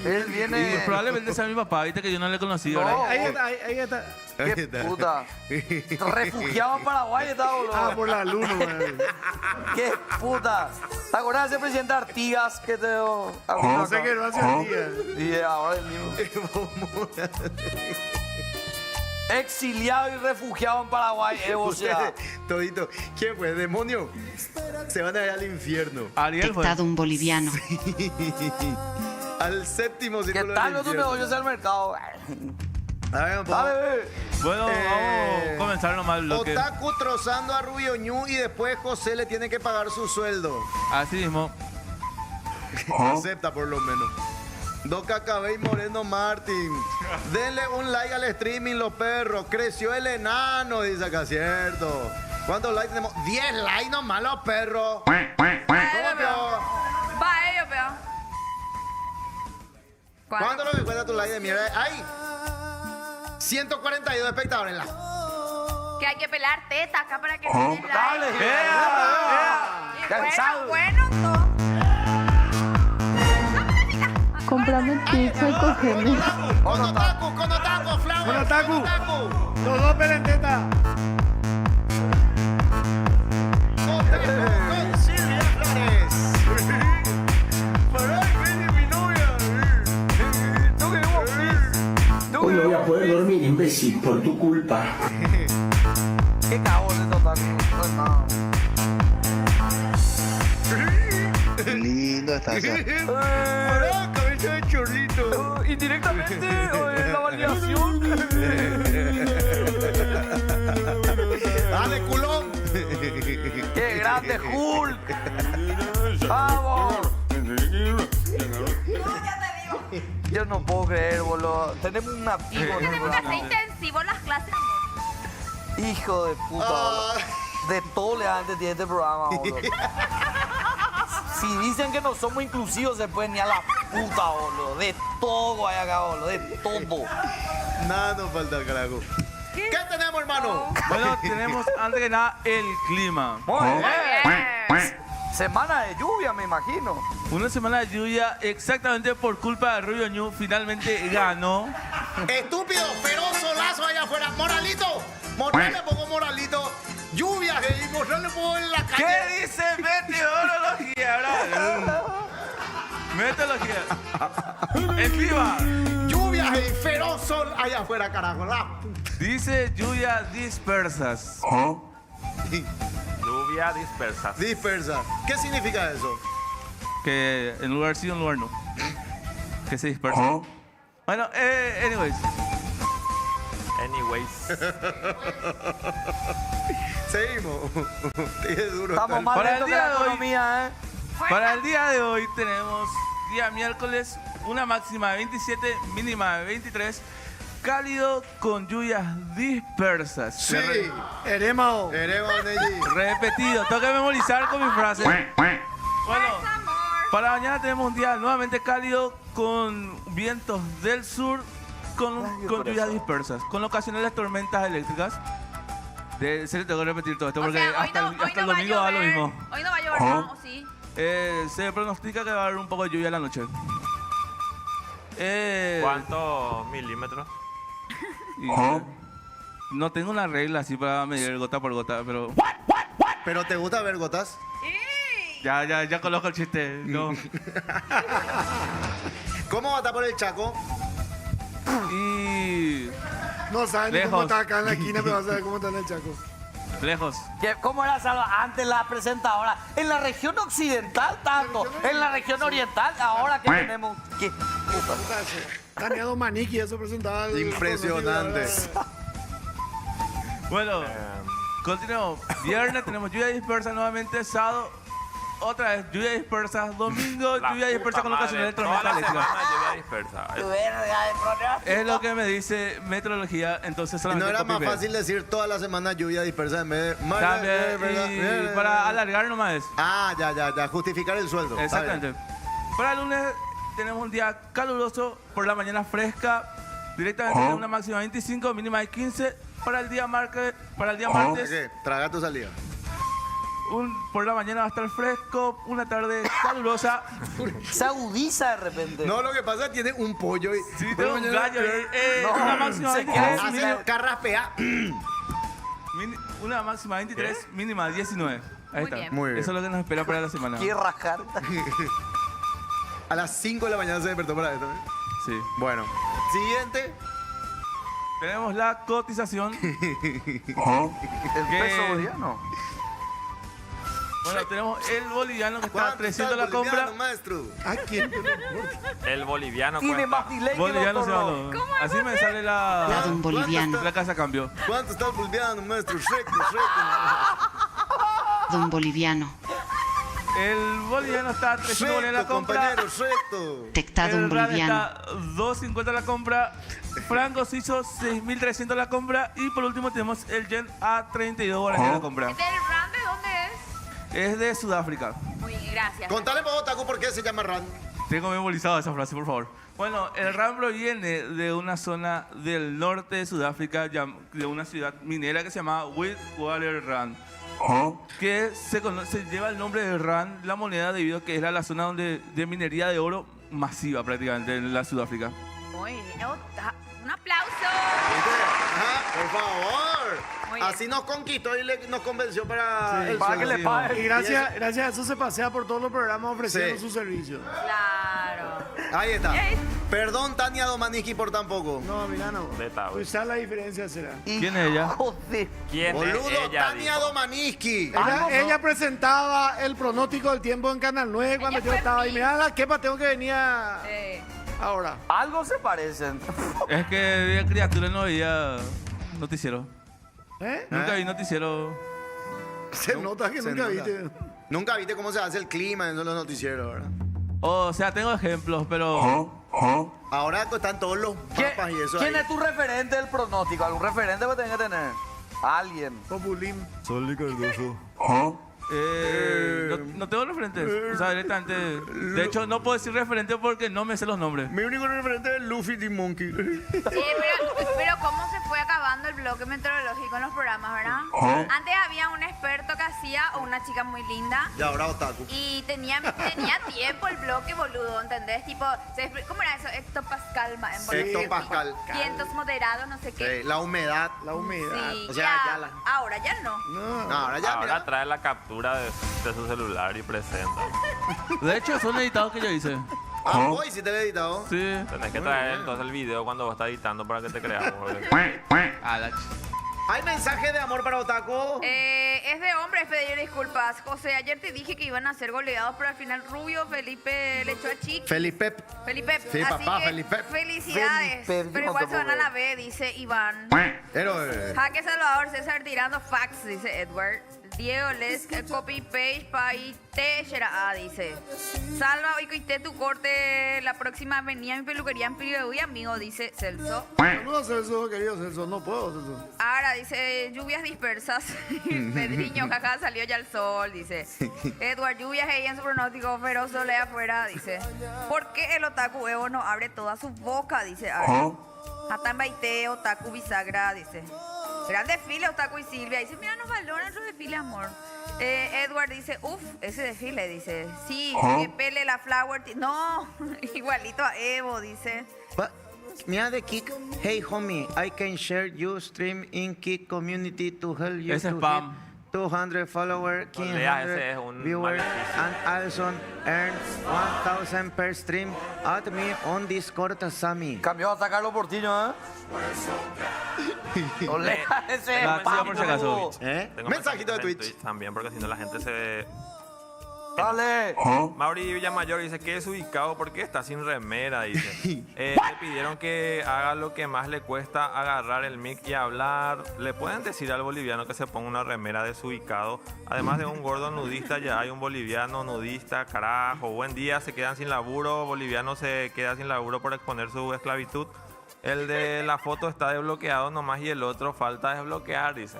Él Y viene. probablemente sea mi papá, viste que yo no le conocí, ¿verdad? No. Ahí está, ahí está. Ahí Qué está. puta. Refugiado en Paraguay está, boludo. Ah, por la luz, man. Qué puta. ¿Te acuerdas de ese presidente Artigas que te dio? No sé qué no hace el día. Y ahora el mismo. Exiliado y refugiado en Paraguay, Evo, o sea. Todito. ¿Quién fue? ¿Demonio? Se van a ir al infierno. Ariel fue. Detectado un boliviano. Al séptimo ¿Qué círculo tal del los infierno. negocios al mercado? A ver, Dale, ve. Bueno, vamos a comenzar nomás el bloque. Otaku trozando a Rubio Ñu y después José le tiene que pagar su sueldo. Así mismo. Acepta por lo menos. Doca Cabey Moreno Martín. Denle un like al streaming, los perros. Creció el enano, dice acá, cierto. ¿Cuántos likes tenemos? 10 likes nomás, los perros. ¿Cómo peor? Va, ellos, veo. ¿Cuánto lo que cuesta tu like de mierda? ¡Ay! 142 espectadores. Que hay que pelar teta acá para que se den Dale. like. Y Cansado. bueno, todo. Cómprame pizza y cógeme. Con Otaku, Flower. Con Otaku. Los dos pelenteta. Con Silvia Flores. Para mi novia. Hoy no voy a poder dormir, imbécil, por tu culpa. Qué cagón de total. No. Lindo estás. Pará, cabeza de chorlito. Indirectamente, la validación. Dale, culón. Qué grande Hulk. Vamos. Yo no puedo creer, boludo. Tenemos un nativo en el Tenemos que hacer programa. intensivo las clases. Hijo de puta, boludo. De todo le antes tiene este programa, boludo. Si dicen que no somos inclusivos, se pueden ir a la puta, boludo. De todo hay acá, boludo. De todo. Nada nos falta, carajo. ¿Qué tenemos, hermano? Bueno, tenemos antes que nada el clima. Muy bien. Semana de lluvia, me imagino. Una semana de lluvia exactamente por culpa de Rubio Ñu. Finalmente ganó. Estúpido, feroz solazo allá afuera. Moralito. Mostrarle poco Moralito. Lluvia y mostrarle poco en la calle. ¿Qué dice meteorología, bro? Meteorología. El clima. Lluvia y feroz sol allá afuera, carajo. La puta. Dice lluvia dispersas. Lluvia dispersa. Dispersa. ¿Qué significa eso? Que en lugar sí, en lugar no. Que se dispersa. Bueno, anyways. Seguimos. Es duro. Estamos más Para lentos el que día la de hoy. economía, ¿eh? Para el día de hoy tenemos día miércoles, una máxima de 27, mínima de 23, cálido con lluvias dispersas. Sí. Eremao. Neji. Repetido, tengo que memorizar con mi frase. Bueno, para mañana tenemos un día nuevamente cálido con vientos del sur con lluvias dispersas, con ocasionales tormentas eléctricas. En serio, tengo que repetir todo esto O porque sea, hoy hasta no el va a domingo da lo llover. mismo. Hoy no va a llover, ¿no? ¿O sí? Se pronostica que va a haber un poco de lluvia en la noche. ¿Cuántos milímetros? Y no tengo una regla así para medir gota por gota, pero... ¿Pero te gusta ver gotas? Ya conozco el chiste. No. ¿Cómo va a estar por el Chaco? Y... No saben ni Lejos. cómo está acá en la esquina, pero vas a saber cómo está en el Chaco. Lejos. ¿Cómo era Salva antes la presentadora? En la región occidental tanto, en la región oriental, ahora que tenemos... ¿Qué? Tania Domaniqui, eso presentaba. Impresionante. Bueno, continuamos. Viernes tenemos lluvia dispersa nuevamente. Sábado, otra vez lluvia dispersa. Domingo, lluvia dispersa con ocasional de tormenta Toda la eléctrica. semana lluvia dispersa. Es lo que me dice meteorología, entonces ¿No solamente era más copy-paste. fácil decir toda la semana lluvia dispersa en vez de... También, y para alargar nomás es. Ah, ya. Justificar el sueldo. Está bien. Exactamente. Para el lunes tenemos un día caluroso, por la mañana fresca, directamente una máxima de 25, mínima de 15. Para el día martes, ¿Qué? Traga tu salida. por la mañana va a estar fresco, una tarde calurosa. Se agudiza de repente. No, lo que pasa es que tiene un pollo y... Sí, tengo un gallo. No, una máxima de se queda 23, Hace carraspea. una máxima de 23, mínima de 19. Ahí Muy está. bien. Muy bien. Eso es lo que nos espera para la semana. Quiere rascar. A las 5 de la mañana se despertó para esto. ¿eh? Sí. Bueno. Siguiente. Tenemos la cotización. El peso boliviano. Bueno, tenemos el boliviano que está a ¿Cuánto 300 está la el compra. boliviano, maestro? ¿A quién? No importa. El boliviano Y me cuesta. vacilé que Boliviano lo se tornó. va. Así me sale la, Un boliviano. la casa cambio. ¿Cuánto está el boliviano, maestro? Recto. Don Boliviano. El boliviano está a 300 bolivianos la Recto, compra. compañero, recto. Tectado un El RAN boliviano. está 2.50 la compra. Franco suizo 6.300 la compra. Y por último tenemos el yen a 32 dólares la compra. ¿Este el RAM de dónde es? Es de Sudáfrica. Muy bien, gracias. Contale vos, Taku, por qué se llama RAN. Tengo memorizado esa frase, por favor. Bueno, el RAN proviene de una zona del norte de Sudáfrica, de una ciudad minera que se llama Witwatersrand. Que se lleva el nombre de RAN, la moneda, debido a que era la zona de minería de oro masiva prácticamente en la Sudáfrica. Muy bien. Un aplauso. Ajá, por favor. Muy bien. Así nos conquistó y nos convenció para el Para que sueldo. le pague. Y gracias a eso se pasea por todos los programas ofreciendo Sí. su servicio. Claro. Ahí está. Yay. Perdón, Tania Domaniqui, por tan poco. No, mira, no. Neta, güey. Pues ya la diferencia será. ¿Quién es ella? Joder. ¿Quién Boludo, es ella? Tania dijo? Domaniqui. Ella presentaba el pronóstico del tiempo en Canal 9 cuando Ella yo fue estaba. Y mi- mira la quepa tengo que venir ahora. Algo se parecen. Es que de criatura no veía noticiero. ¿Eh? Nunca vi noticiero. Se nota que Se nunca nota. viste. Nunca viste cómo se hace el clima en los noticieros, ¿verdad? O sea, tengo ejemplos, pero... Ahora están todos los mapas y eso ¿Quién ahí. es tu referente del pronóstico? ¿Algún referente que tenés que tener? Alguien. Populim. Sale Cardoso. no tengo referentes. O sea, directamente... De hecho, no puedo decir referente porque no me sé los nombres. Mi único referente es Luffy the Monkey. Pero ¿cómo se fue acabando el bloque meteorológico en los programas, verdad? Antes había un experto que hacía, o una chica muy linda, Y ahora Otaku. y tenía tiempo el bloque, boludo, ¿entendés? Tipo, ¿cómo era eso? Hectopascal en boliviano. Hectopascal. Vientos moderados, no sé qué. La humedad. La humedad. Sí, o sea, ya la- ahora ya no. No, ahora ya, Ahora mira. trae la captura de su celular y presenta. De hecho, son editados que yo hice. Ah, hoy sí te lo he editado. Sí. Tenés que traer entonces el video cuando vos estás editando para que te creamos. güey. ¿Hay mensaje de amor para Otaku? Es de hombres pedir disculpas. José, ayer te dije que iban a ser goleados, pero al final Rubio Felipe le echó a Chiqui. Felipe. Felipe, Sí, así papá, que Felipe. felicidades. Felipe, pero igual no se van a puedo la B, dice Iván. Pero, Jaque Salvador, César tirando fax, dice Edward. Diego Les, copy page, paite, será dice. Salva, hoy coité tu corte, la próxima venía a mi peluquería en Piribeú, amigo, dice Celso. Saludos, Celso, querido Celso. No puedo, Celso. Ahora dice lluvias dispersas. Pedriño, jaja, salió ya el sol, dice. Edward, lluvias ahí en su pronóstico, feroz sole afuera, dice. ¿Por qué el otaku Evo no abre toda su boca? Dice. A ver. Hatan baite, otaku bisagra, dice. Gran desfile, Otaku y Silvia. Dice, mira, nos valoran nuestro desfile, amor. Edward dice, uff, ese desfile, dice. Sí, que pele la flower. No, igualito a Evo, dice. Mira de Kik. Hey, homie, I can share your stream in Kik community to help you. Es to spam. hit 200 followers, Lea, ese 500 es un viewers, maleficio. and also earn 1000 per stream. Add me on Discord, Sammy. Cambió a sacarlo por ti, ¿no? Ole, ese Ah, sí, por si acaso. Tengo Mensajito de mensajes en Twitch. también, porque si no la gente se... Dale. Mauri Villamayor dice que es ubicado porque está sin remera, dice. Le pidieron que haga lo que más le cuesta, agarrar el mic y hablar. ¿Le pueden decir al boliviano que se ponga una remera desubicado? Además de un gordo nudista, ya hay un boliviano nudista, carajo. Buen día, se quedan sin laburo. Boliviano se queda sin laburo por exponer su esclavitud. El de la foto está desbloqueado nomás y el otro falta desbloquear, dice.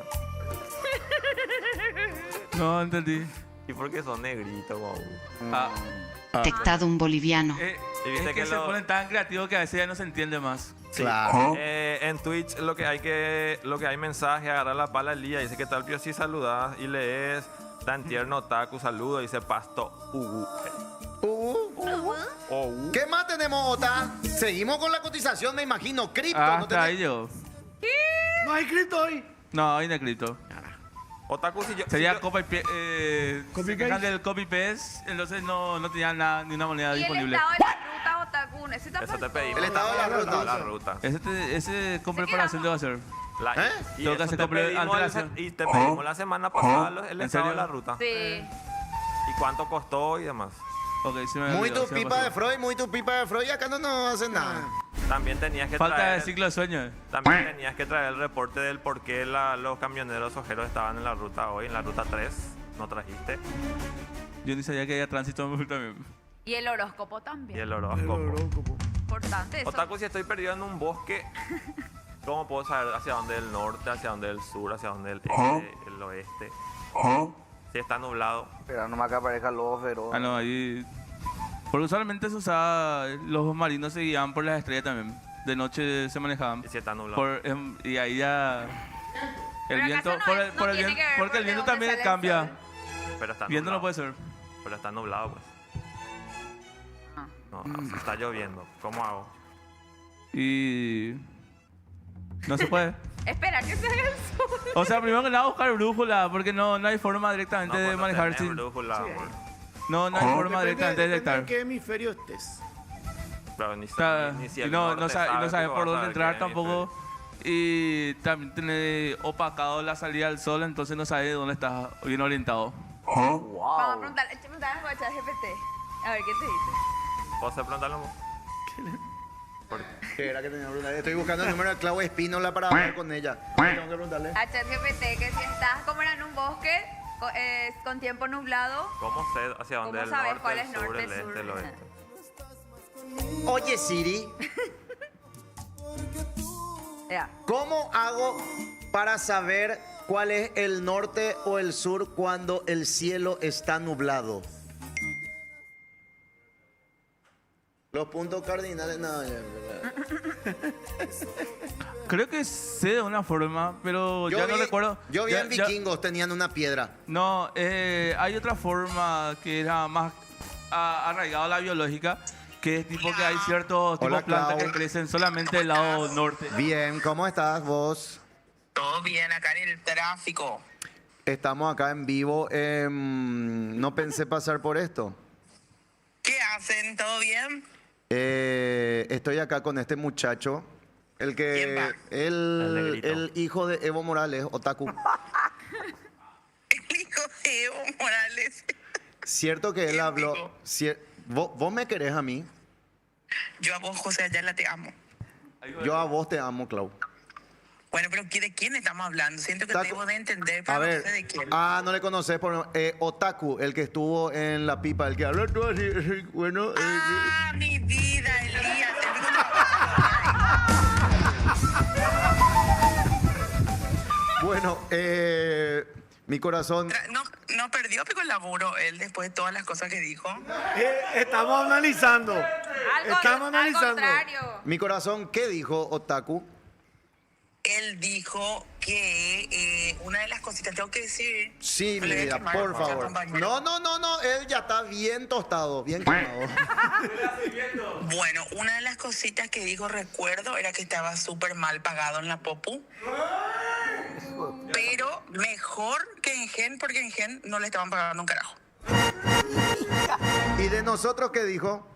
No entendí. ¿Y por qué son negritos, wow? Detectado un boliviano. Y viste Es que se ponen tan creativos que a veces ya no se entiende más. Claro. En Twitch lo que hay mensaje, agarrar la pala del día, dice que tal Pio si saludas y lees tan tierno Otaku, saludo, dice Pasto ¿Qué más tenemos, Ota? Seguimos con la cotización, me imagino. Cripto, ¿no Hasta ahí tenés? yo. No hay cripto hoy. No, hay de cripto. Otaku, si yo... Sería si yo- copy paste. El copy paste, entonces no tenía nada, ni una moneda Y el disponible. estado de la ruta, Otaku, ese Eso te pedimos. El estado de la ruta. La ruta. Ese con preparación debo hacer. Y Tengo que eso hacer te pedimos antelación. y te pedimos la semana pasada el ¿En estado de serio? la ruta. Sí. Y cuánto costó y demás. Ok, sí me Muy olvidó, tu sí me pipa pasó. de Freud, muy tu pipa de Freud. Acá no nos hacen nada. También tenías que Falta de traer... ciclo de sueño. También tenías que traer el reporte del por qué los camioneros ojeros estaban en la ruta hoy, en la ruta 3. No trajiste. Yo ni sabía que había tránsito también. Y el horóscopo también. Y el horóscopo. Importante eso. Otaku, si estoy perdido en un bosque, ¿cómo puedo saber hacia dónde es el norte, hacia dónde es el sur, hacia dónde es el este, el oeste? Si está nublado. Espera, nomás que aparezca los feroz. Ah, no, ahí. Porque usualmente se usaba. Los marinos se guiaban por las estrellas también. De noche se manejaban. Y si está nublado. Y ahí ya. El Pero viento. acaso no Por el tiene viento, que ver porque el de viento dónde también sale el cambia. sol. Pero está Viento nublado. no puede ser. Pero está nublado, pues. No, está lloviendo. ¿Cómo hago? Y. No se puede. Espera, que se vea el sol. O sea, primero que nada buscar brújula, porque no hay forma directamente de manejar sin. Brújula, amor. No hay forma directamente de detectar. ¿En qué hemisferio estés? Pero ni, O sea, ni si y el no norte sabes sabe, por tú vas a dónde saber entrar qué tampoco. Y también tiene opacado la salida del sol, entonces no sabes dónde estás bien orientado. Vamos a preguntarle algo a ChatGPT. A ver qué te dice. ¿Puedo hacer preguntarle? ¿Qué era que tenía que preguntar? Estoy buscando el número de Clau Espínola para hablar con ella. Tengo que preguntarle. A ChatGPT que si estás como en un bosque con tiempo nublado, ¿Cómo sé hacia dónde ¿cómo es el sabes norte, cuál el es sur, norte, el sur? este, el oeste? Oye, Siri, ya. ¿cómo hago para saber cuál es el norte o el sur cuando el cielo está nublado? Los puntos cardinales, no, ya, Creo que sé de una forma, pero ya no recuerdo. Yo vi Ya- en Vikingos, tenían una piedra. No, hay otra forma que era más arraigada a la biológica, que es tipo que hay ciertos tipos Hola, de plantas Clau. que crecen solamente del lado norte. Bien, ¿cómo estás vos? Todo bien, acá en el tráfico. Estamos acá en vivo. No pensé pasar por esto. ¿Qué hacen? ¿Todo bien? Estoy acá con este muchacho, el ¿Quién que va? el hijo de Evo Morales, Otaku. El hijo de Evo Morales. Cierto que él habló. ¿Vos me querés a mí? Yo a vos, José Ayala, te amo. Yo a vos te amo, Clau. Bueno, pero ¿de quién estamos hablando? Siento que debo de entender, pero A no ver. sé de quién. No le conoces por Otaku, el que estuvo en la pipa, el que habló todo así, bueno. Ah, mi vida, Elías. Bueno, mi corazón. No perdió pico el laburo él después de todas las cosas que dijo. Estamos analizando. Estamos Al analizando. contrario. Mi corazón, ¿qué dijo Otaku? Él dijo que una de las cositas, tengo que decir... Sí, mi le voy a vida, quemar, por mucho, favor. compañero. No, él ya está bien tostado, bien quemado. Bueno, una de las cositas que dijo, recuerdo, era que estaba súper mal pagado en la Popu. pues. Pero mejor que en Gen, porque en Gen no le estaban pagando un carajo. ¿Y de nosotros qué dijo?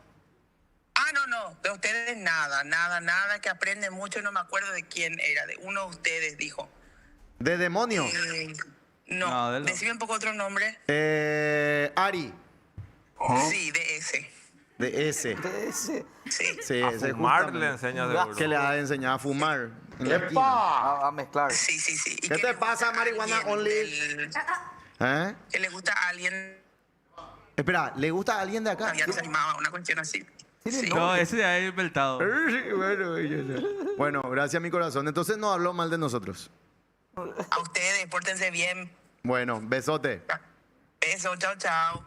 Ah, no, de ustedes nada, que aprenden mucho, no me acuerdo de quién era, de uno de ustedes dijo. ¿De demonio? No, decime un poco otro nombre. Ari. Sí, de ese. De ese. Sí, A ese fumar justamente. le enseña seguro. Que le ha enseñado a fumar. En la esquina. A mezclar. Sí. ¿Y ¿Qué te pasa, marihuana only? ¿Eh? Que le gusta a alguien, Espera, ¿le gusta a alguien de acá? había se animaba, una cuestión así. Sí. No, ese de ahí es Beltado. Bueno, gracias mi corazón. Entonces no habló mal de nosotros. A ustedes, pórtense bien. Bueno, besote. Besos, chao.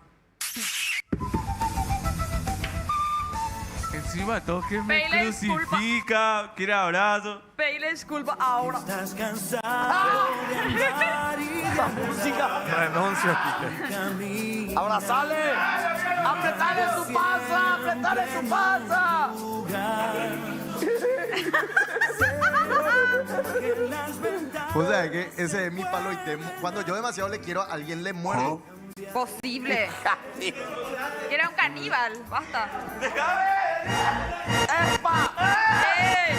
Encima de todo que me Pedirle disculpa. crucifica, quiere abrazo. Pedirle disculpa ahora. Estás cansado La música. Renuncio, Quique. ¡Abrazale! ¡Apretale su panza! ¡Apretale su panza! O sea, que ese es mi palo y temo. Cuando yo demasiado le quiero a alguien, le muerdo. Posible. Era un caníbal, basta. ¡Epa! ¡Ey!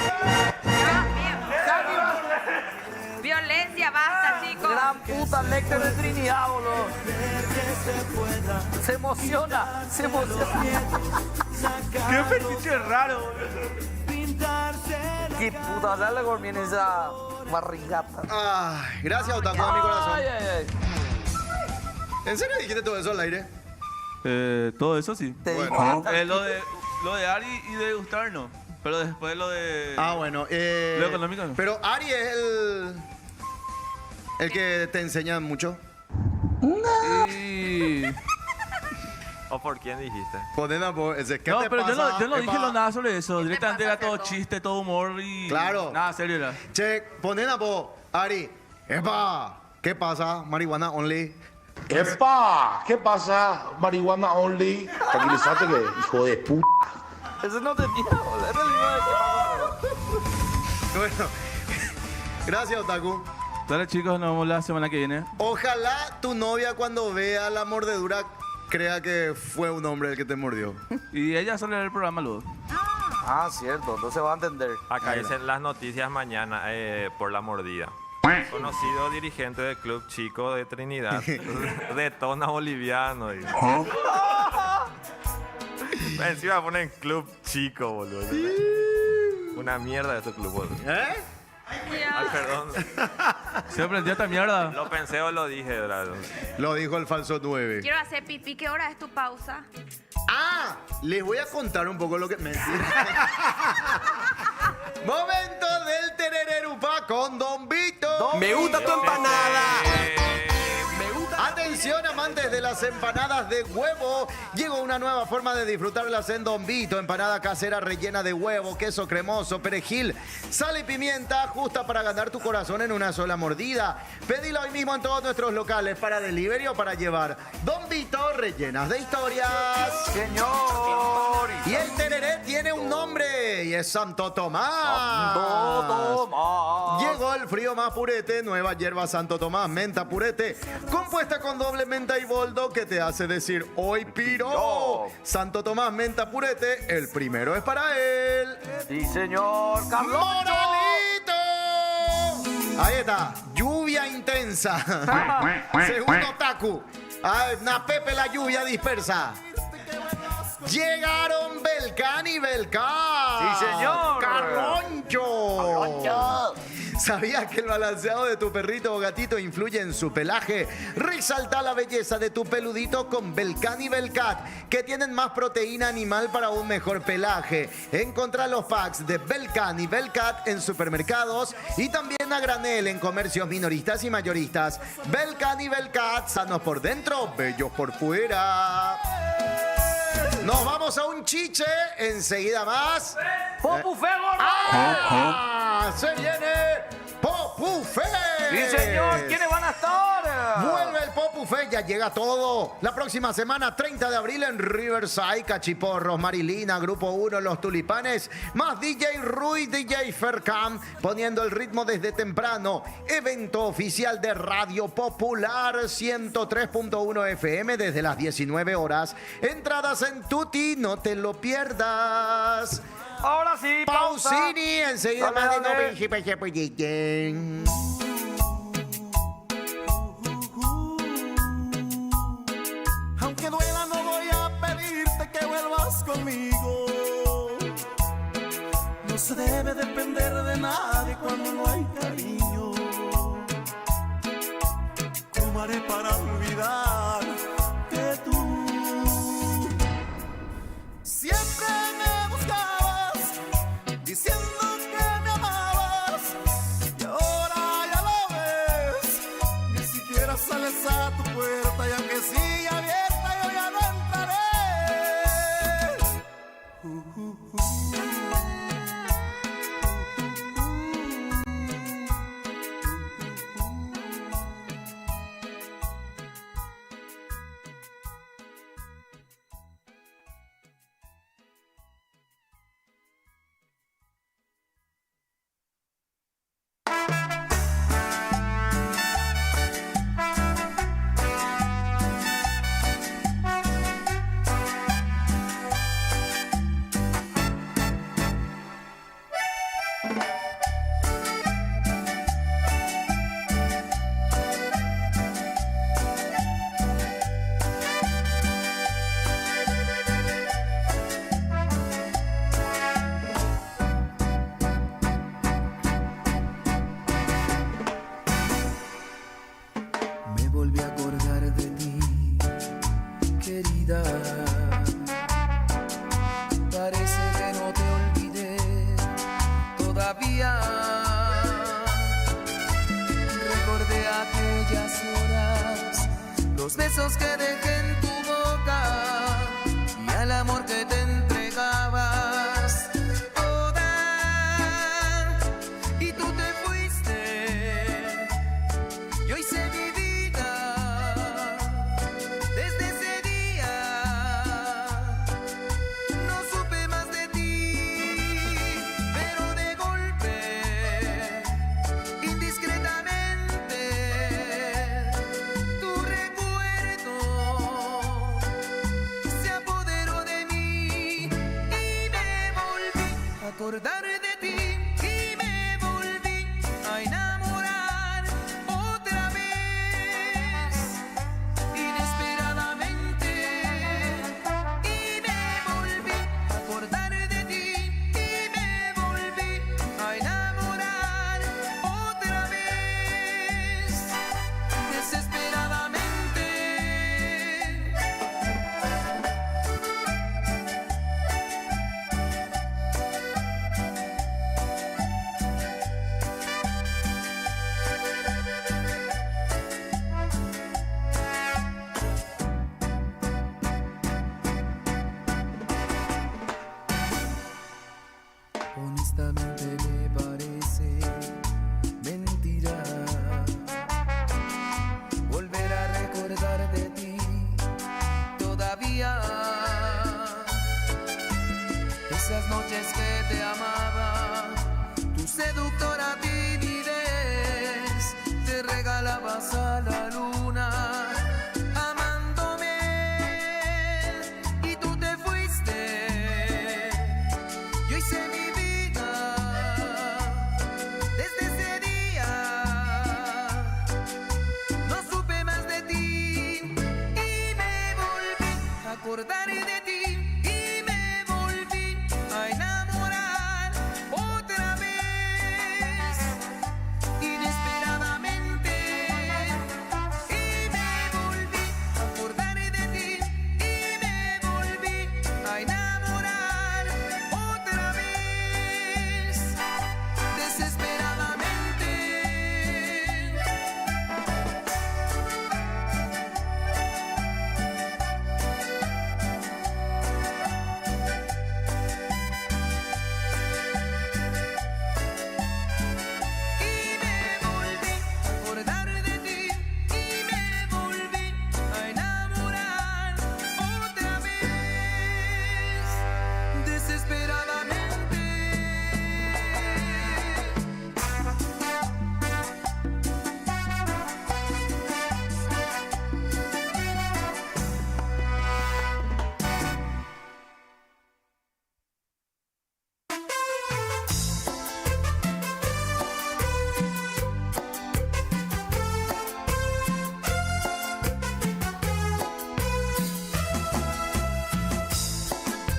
Violencia, basta, chicos. Gran puta Lecter de Trinidad, boludo. Se emociona. Qué fetiche raro, boludo. Qué puta, dale dormir en esa barrigata. Ay, gracias, Otaku, de mi corazón. Ay. ¿En serio dijiste todo eso al aire? Todo eso sí. Te Bueno. digo, Lo de Ari y de Gustar no. Pero después lo de... Ah, bueno. Lo económico no. Pero Ari es el que te enseña mucho. Y... ¿O por quién dijiste? Ponena, ese, ¿qué No, te pero pasa? yo no dije Epa. nada sobre eso. ¿Qué te Directamente pasa, era todo Cerdo? chiste, todo humor y... Claro. Nada serio era. Che, ponena, Ari. Epa, ¿qué pasa? Marihuana only. ¡Epa! ¿Qué pasa? Marihuana only. Tranquilízate que hijo de puta. Ese no tenía, boludo. Ese no tenía. Bueno, gracias, Otaku. Dale, chicos, nos vemos la semana que viene. Ojalá tu novia cuando vea la mordedura crea que fue un hombre el que te mordió. Y ella sale del programa luego. Ah, cierto. Entonces va a entender. Acá dicen las noticias mañana por la mordida. Conocido dirigente del club chico de Trinidad, detona boliviano. Dice. Encima ponen club chico, boludo. Una mierda de ese club, boludo. ¿Eh? Ay, perdón. ¿Se aprendió esta mierda? Lo pensé o lo dije, Drago. Lo dijo el falso 9. Quiero hacer pipí. ¿Qué hora es tu pausa? Ah, les voy a contar un poco lo que... Mentira. Momento del terererupa con Don Vito. ¡Me gusta tu empanada! Atención, amantes de las empanadas de huevo. Llegó una nueva forma de disfrutarlas en Don Vito. Empanada casera rellena de huevo, queso cremoso, perejil, sal y pimienta, justa para ganar tu corazón en una sola mordida. Pedila hoy mismo en todos nuestros locales para delivery o para llevar. Don Vito, rellenas de historias. Señor. Y el tereré tiene un nombre y es Santo Tomás. Santo Tomás. Llegó el frío más purete, nueva hierba Santo Tomás, menta purete, compuesta con doble menta y boldo que te hace decir hoy piro. Santo Tomás, menta purete, el primero es para él. Sí, señor. Carlos. ¡Moralito! Ahí está, lluvia intensa. Segundo Taku. Ay, una Pepe la lluvia dispersa. Llegaron Belcan y Belcan. Sí, señor. Carroncho. ¿Sabías que el balanceado de tu perrito o gatito influye en su pelaje? Resalta la belleza de tu peludito con Belcan y Belcat, que tienen más proteína animal para un mejor pelaje. Encontrá los packs de Belcan y Belcat en supermercados y también a granel en comercios minoristas y mayoristas. Belcan y Belcat, sanos por dentro, bellos por fuera. Nos vamos a un chiche, enseguida más. ¡Popufé, Se viene Popufé. Sí, señor. ¿Quiénes van a estar? Vuelve el Popufé. Popufest ya llega todo. La próxima semana, 30 de abril en Riverside, Cachiporros, Marilina, Grupo 1, Los Tulipanes, más DJ Rui, DJ Fercam, poniendo el ritmo desde temprano. Evento oficial de Radio Popular 103.1 FM desde las 19 horas. Entradas en Tutti, no te lo pierdas. Ahora sí, pausa. Pausini, enseguida Dale, más de dale. Aunque duela, no voy a pedirte que vuelvas conmigo. No se debe depender de nadie cuando no hay cariño. ¿Cómo haré para olvidar que tú siempre me buscabas diciendo que me amabas? Y ahora ya lo ves, ni siquiera sales a tu puerta y aunque siga abierta yo ya no entraré. Me volví a acordar de ti, querida. Parece que no te olvidé todavía. Recordé aquellas horas, los besos que dejé en tu boca y al amor que te entregabas. Toda, y tú te fuiste. Yo hice mi vida desde ese día. No supe más de ti, pero de golpe, indiscretamente, tu recuerdo se apoderó de mí y me volví a acordar de ti y me volví a enamorar otra vez, inesperadamente, y me volví a acordar de ti y me volví a enamorar otra vez, desesperadamente. Honestamente me parece mentira volver a recordar de ti todavía. Esas noches que te amaba, tu seductora timidez, te regalabas a la luna. Amándome, y tú te fuiste. Yo hice mi vida desde ese día. No supe más de ti y me volví a acordar de ti y me volví a enamorar otra vez, inesperadamente. Y me volví a acordar de ti y me volví a enamorar otra vez, desesperadamente.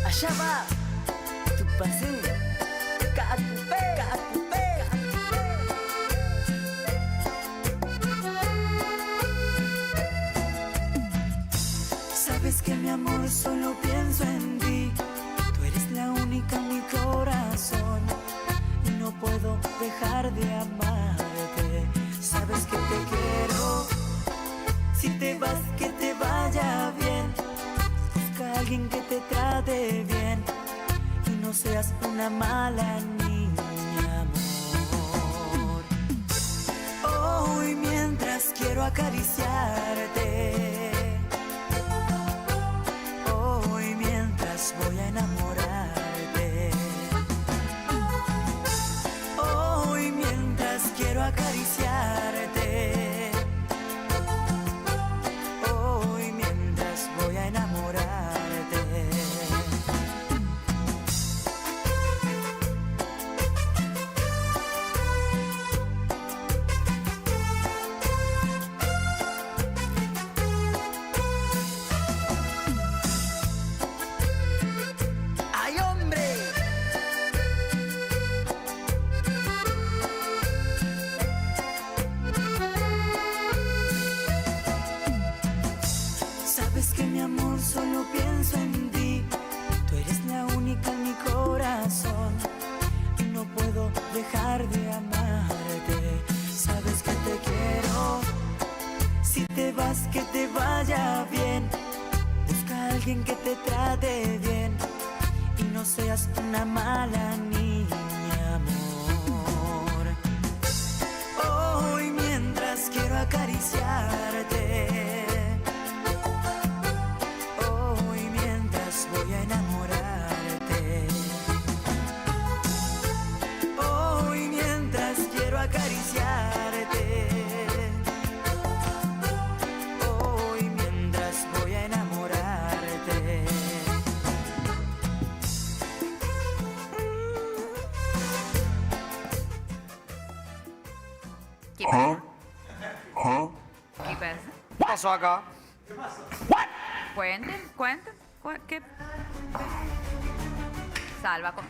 allá va tu paseo. Cacupé, cacupé, sabes que mi amor solo pienso en ti. Tú eres la única en mi corazón y no puedo dejar de amarte. Sabes que te quiero. Si te vas, que te vaya bien. Busca a alguien que te trate bien y no seas una mala niña, amor. Hoy mientras quiero acariciarte, hoy mientras voy a enamorarte, hoy mientras quiero acariciarte, hoy mientras voy a enamorarte. ¡Ay, hombre! Sabes que mi amor solo pienso en ti. Tú eres la única en mi corazón y no puedo dejar de amarte. Sabes que te quiero. Si te vas, que te vaya bien. Busca a alguien que te trate bien y no seas una mala niña, amor. Hoy mientras quiero acariciarte, hoy mientras voy a enamorarte, hoy mientras quiero acariciarte, hoy mientras voy a enamorarte. ¿Qué pasa? ¿Qué pasa? ¿Qué pasó acá? Cuenten. ¿Qué? Salva con...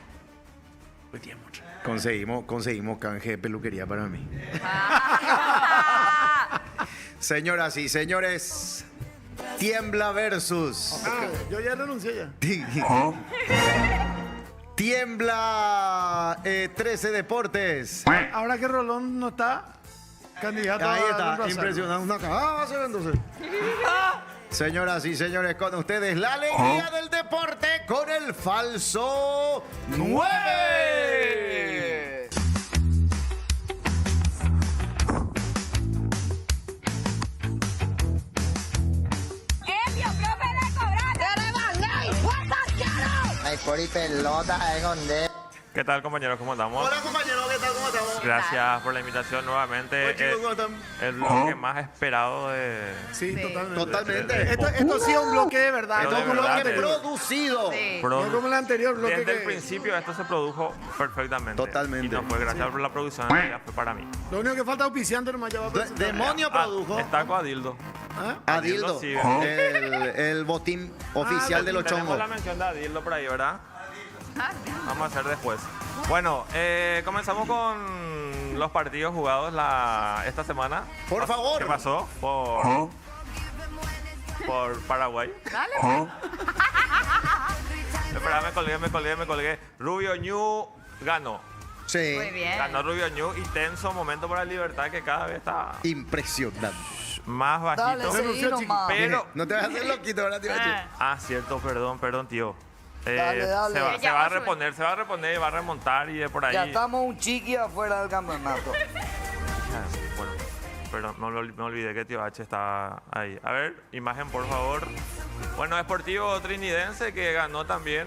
Conseguimos canje de peluquería para mí. Señoras y señores, Tiembla versus Yo ya renuncié ya. Tiembla 13 Deportes. Ahora que Rolón no está, candidato Ahí a está, reemplazarlo. impresionante. Una cagada se ve, entonces. Señoras y señores, con ustedes la alegría del deporte con el falso 9. Ay, por y pelota, esconde. ¿Qué tal, compañeros? ¿Cómo estamos? Hola, compañero, ¿qué tal? ¿Cómo estamos? Gracias por la invitación nuevamente. Hola, chicos, ¿cómo están? El bloque más esperado de... Sí, totalmente. Totalmente. Esto sí es un bloque de verdad. Pero No de como el verdad, anterior. Producido. Sí. No como el anterior bloque Desde el que... principio esto se produjo perfectamente. Totalmente. Y no fue gracias por la producción, ya fue para mí. Lo único que falta es auspiciante nomás ya va a presentar. Demonio produjo. Estaco Adildo. Adildo, sí. el botín oficial de los Tenemos chongos. la mención de Adildo por ahí, ¿verdad? Vamos a hacer después. Bueno, comenzamos con los partidos jugados esta semana. Por favor. ¿Qué pasó? Por Paraguay. Dale. Espera, me colgué. Rubio Ñu ganó. Sí. Muy bien. Ganó Rubio Ñu y tenso momento para Libertad que cada vez está Impresionante. más bajito. Dale, seguí nomás. Pero... No te vas a hacer loquito, ¿verdad, tío? cierto, perdón, tío. Dale, dale. Se va a reponer y va a remontar y de por ahí. Ya estamos un chiqui afuera del campeonato. Bueno, perdón, me olvidé que tío H está ahí. A ver, imagen por favor. Bueno, Sportivo Trinidense que ganó también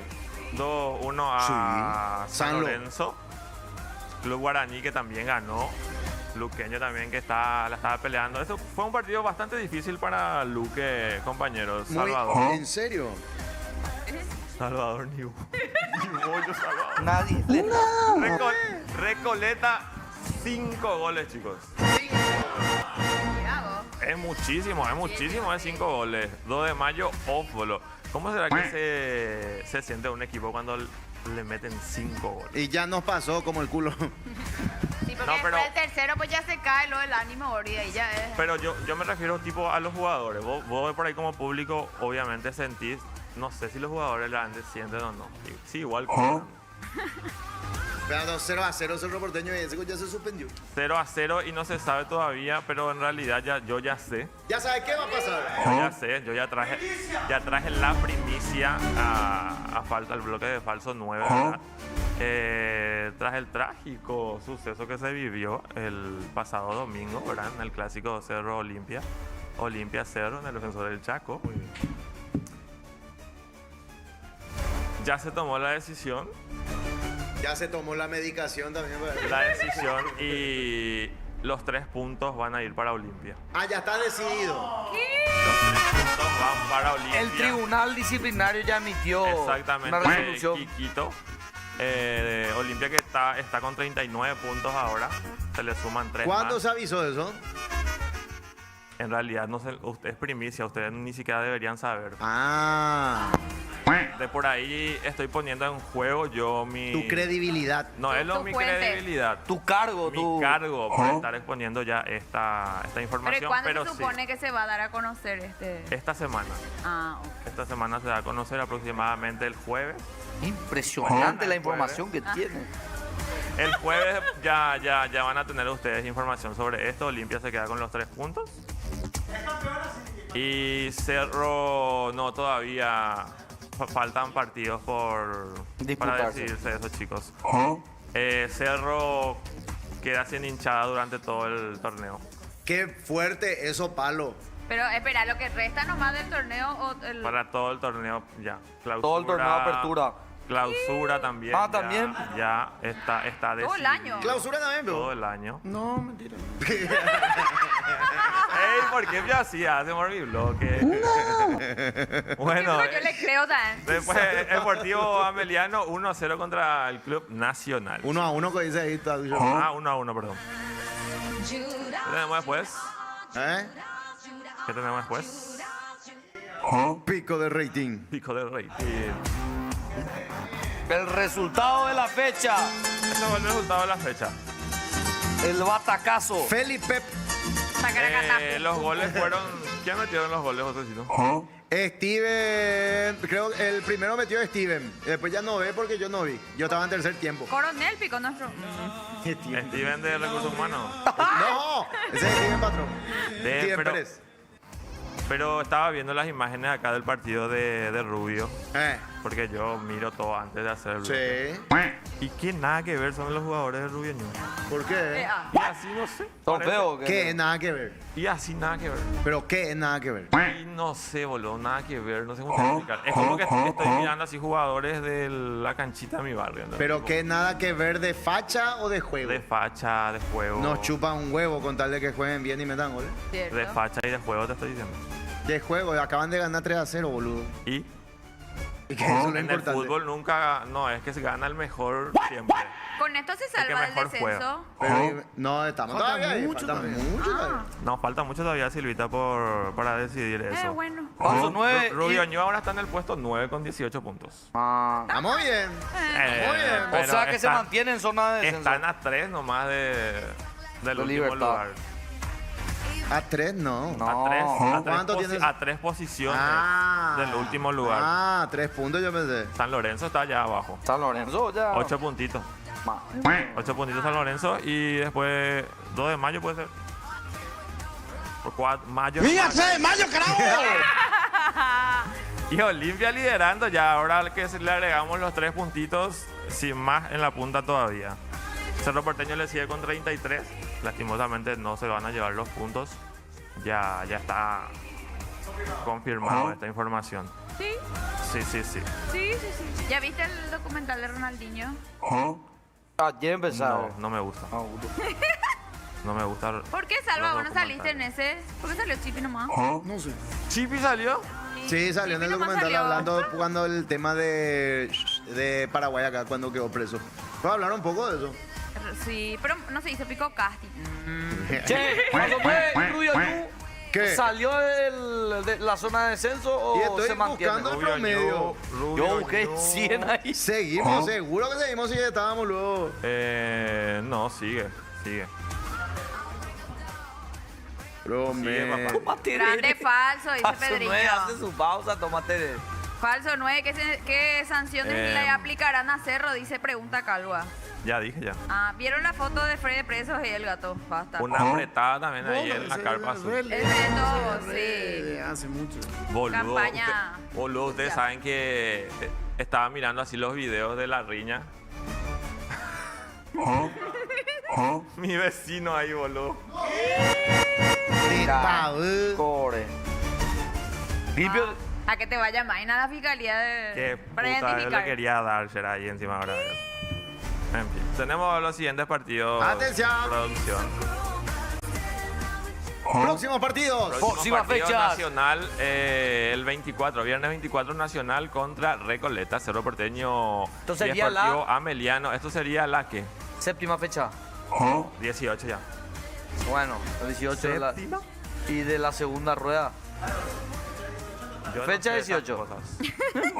2-1 a Sí. San Lorenzo. Club Guaraní que también ganó. Luqueño también que la estaba peleando. Esto fue un partido bastante difícil para Luque, compañeros. Salvador. ¿En serio? Salvador ni bollo Salvador. Nadie. Recoleta, 5 goles, chicos. Es muchísimo, es 5 goles. 2 de mayo, Ófolo. ¿Cómo será que se siente un equipo cuando le meten 5 goles? Y ya nos pasó como el culo. Sí, porque No, pero- después el tercero pues ya se cae lo del ánimo y ahí ya es. Pero yo me refiero tipo a los jugadores. Vos por ahí como público obviamente sentís, no sé si los jugadores la sienten o no. Sí, igual que... Pero 0-0 Cerro Porteño y ese gol ya se suspendió. 0-0 y no se sabe todavía, pero en realidad yo ya sé. ¿Ya sabes qué va a pasar? Yo ya sé, yo ya traje la primicia a falta el bloque de falso 9, ¿verdad? Tras el trágico suceso que se vivió el pasado domingo, ¿verdad? En el clásico Cerro Olimpia. Olimpia Cerro, en el defensor del Chaco. Ya se tomó la decisión. Ya se tomó la medicación también. La decisión y los 3 puntos van a ir para Olimpia. Ah, ya está decidido. Van para Olimpia. El tribunal disciplinario ya emitió Exactamente. una resolución. Quito. Olimpia que está con 39 puntos ahora. Se le suman 3 ¿Cuándo más. se avisó eso? En realidad no sé, es primicia, ustedes ni siquiera deberían saber. Ah. De por ahí estoy poniendo en juego yo mi... Tu credibilidad. No, es mi credibilidad. Tu cargo, Mi cargo por estar exponiendo ya esta información. Pero ¿y cuándo pero se supone que se va a dar a conocer este? Esta semana. Ah, ok. Esta semana se da a conocer aproximadamente el jueves. Impresionante la El información que Ah. tiene. El jueves ya van a tener ustedes información sobre esto. Olimpia se queda con los 3 puntos. Y Cerro no, todavía faltan partidos para Disputarse. decidirse eso, chicos. Cerro queda sin hinchada durante todo el torneo. Qué fuerte eso, palo. Pero espera, lo que resta nomás del torneo o el... Para todo el torneo ya. Clausura, Todo el torneo de apertura. Clausura también. Ah, ya- también. Ya está decidido. Todo el año. Clausura también, bro. Todo el año. No, mentira. Ey, ¿por qué me hacía? Hacemos mi bloque. Bueno, Yo le creo también. después Deportivo Ameliano 1-0 contra el Club Nacional. 1-1 que dice ahí. Está, 1-1, perdón. ¿Qué tenemos después? ¿Eh? ¿Qué tenemos después? Pico de rating. Pico de rating. El resultado de la fecha. Este fue el resultado de la fecha. El batacazo. Felipe. Los goles fueron... ¿Quién metió en los goles, Josecito? Steven, creo el primero metió Steven. Después ya no ve porque yo no vi. Yo estaba en tercer tiempo. Coronel Pico nuestro. Steven de Recursos Humanos. No, ese es Steven Patrón. Steven Pérez. Pero estaba viendo las imágenes acá del partido de Rubio. Porque yo miro todo antes de hacerlo. Sí. Y que nada que ver son los jugadores de Rubio Ñu. ¿Por qué? Y así no sé. ¿Son parece- feos? ¿Qué? Nada que ver. Y así nada que ver. ¿Pero qué? Nada que ver. Y no sé, boludo, nada que ver. No sé cómo te explicar. Es como que estoy mirando así jugadores de la canchita de mi barrio. ¿no? ¿Pero qué? ¿Nada que ver de facha o de juego? De facha, de juego. Nos chupan un huevo con tal de que jueguen bien y metan goles. De facha y de juego te estoy diciendo. De juego, acaban de ganar 3-0, boludo. ¿Y? ¿Y qué es eso lo En el importante? fútbol nunca... No, es que se gana el mejor siempre. Con esto se salva del mejor juega. descenso. Pero, no, estamos Falta todavía ahí, mucho falta todavía. mucho todavía. No, falta mucho todavía, Silvita, para decidir eso. Bueno. Paso 9. Rubio Ñu ahora está en el puesto 9 con 18 puntos. Estamos bien. Muy bien. O Pero sea que se están- mantiene en zona de descenso. Están a 3 nomás del De último Libertad. lugar. A 3 no. No. ¿Cuánto tienes? A 3 posiciones Ah. del último lugar. Ah, 3 puntos yo pensé. San Lorenzo está allá abajo. San Lorenzo ya. 8 puntitos. 8 puntitos San Lorenzo y después 2 de mayo puede ser. Por 4 mayo. ¡Fíjate, mayo, carajo! Y Olimpia liderando ya. Ahora que le agregamos los 3 puntitos, sin más en la punta todavía. Cerro Porteño le sigue con 33. Lastimosamente no se van a llevar los puntos. Ya está confirmado esta información. Sí, Sí. ¿Ya viste el documental de Ronaldinho? Ayer empezaron. No me gusta. No me gusta. ¿Por qué, Salva, los vos no saliste en documentales. ese? ¿Por qué salió Chipi nomás? No sé. ¿Chipi salió? Sí, salió en el Chipi nomás documental salió. hablando cuando el tema de Paraguay acá, cuando quedó preso. ¿Puedo hablar un poco de eso? Sí, pero no se dice Pico Casti. Che, paso 9. Rubio Ñu. ¿Qué? ¿Salió de la zona de descenso Y o estoy se mantiene? buscando el promedio. Yo busqué 100 ahí. Seguimos, seguro que seguimos si estábamos luego. No, sigue. Promedio. Grande falso, dice Pedriño. 9 hace su pausa, tómate. Falso 9, ¿qué sanciones le aplicarán a Cerro? Dice, pregunta Calva. Ya dije ya. Ah, ¿vieron la foto de Fred de Presos y el gato? Basta. Una apretada también ahí en la carpa azul. El reto, sí. Hace mucho. Boludo, Campaña. boludo, ustedes saben que estaba mirando así los videos de la riña. Mi vecino ahí, boludo. Core. Limpio. A que te vaya más a la fiscalía Qué para puta, yo identificar. le quería dar, será ahí encima ahora. En fin, tenemos los siguientes partidos. Atención. Producción. Próximos partidos. Próximas Partido fechas. Nacional, el 24, viernes 24 Nacional contra Recoleta, Cerro Porteño. Esto y sería Sportivo Ameliano. Esto sería la que. Séptima fecha. 18 ya. Bueno, el 18 de la, y de la segunda rueda. Yo Fecha no sé esas 18. cosas.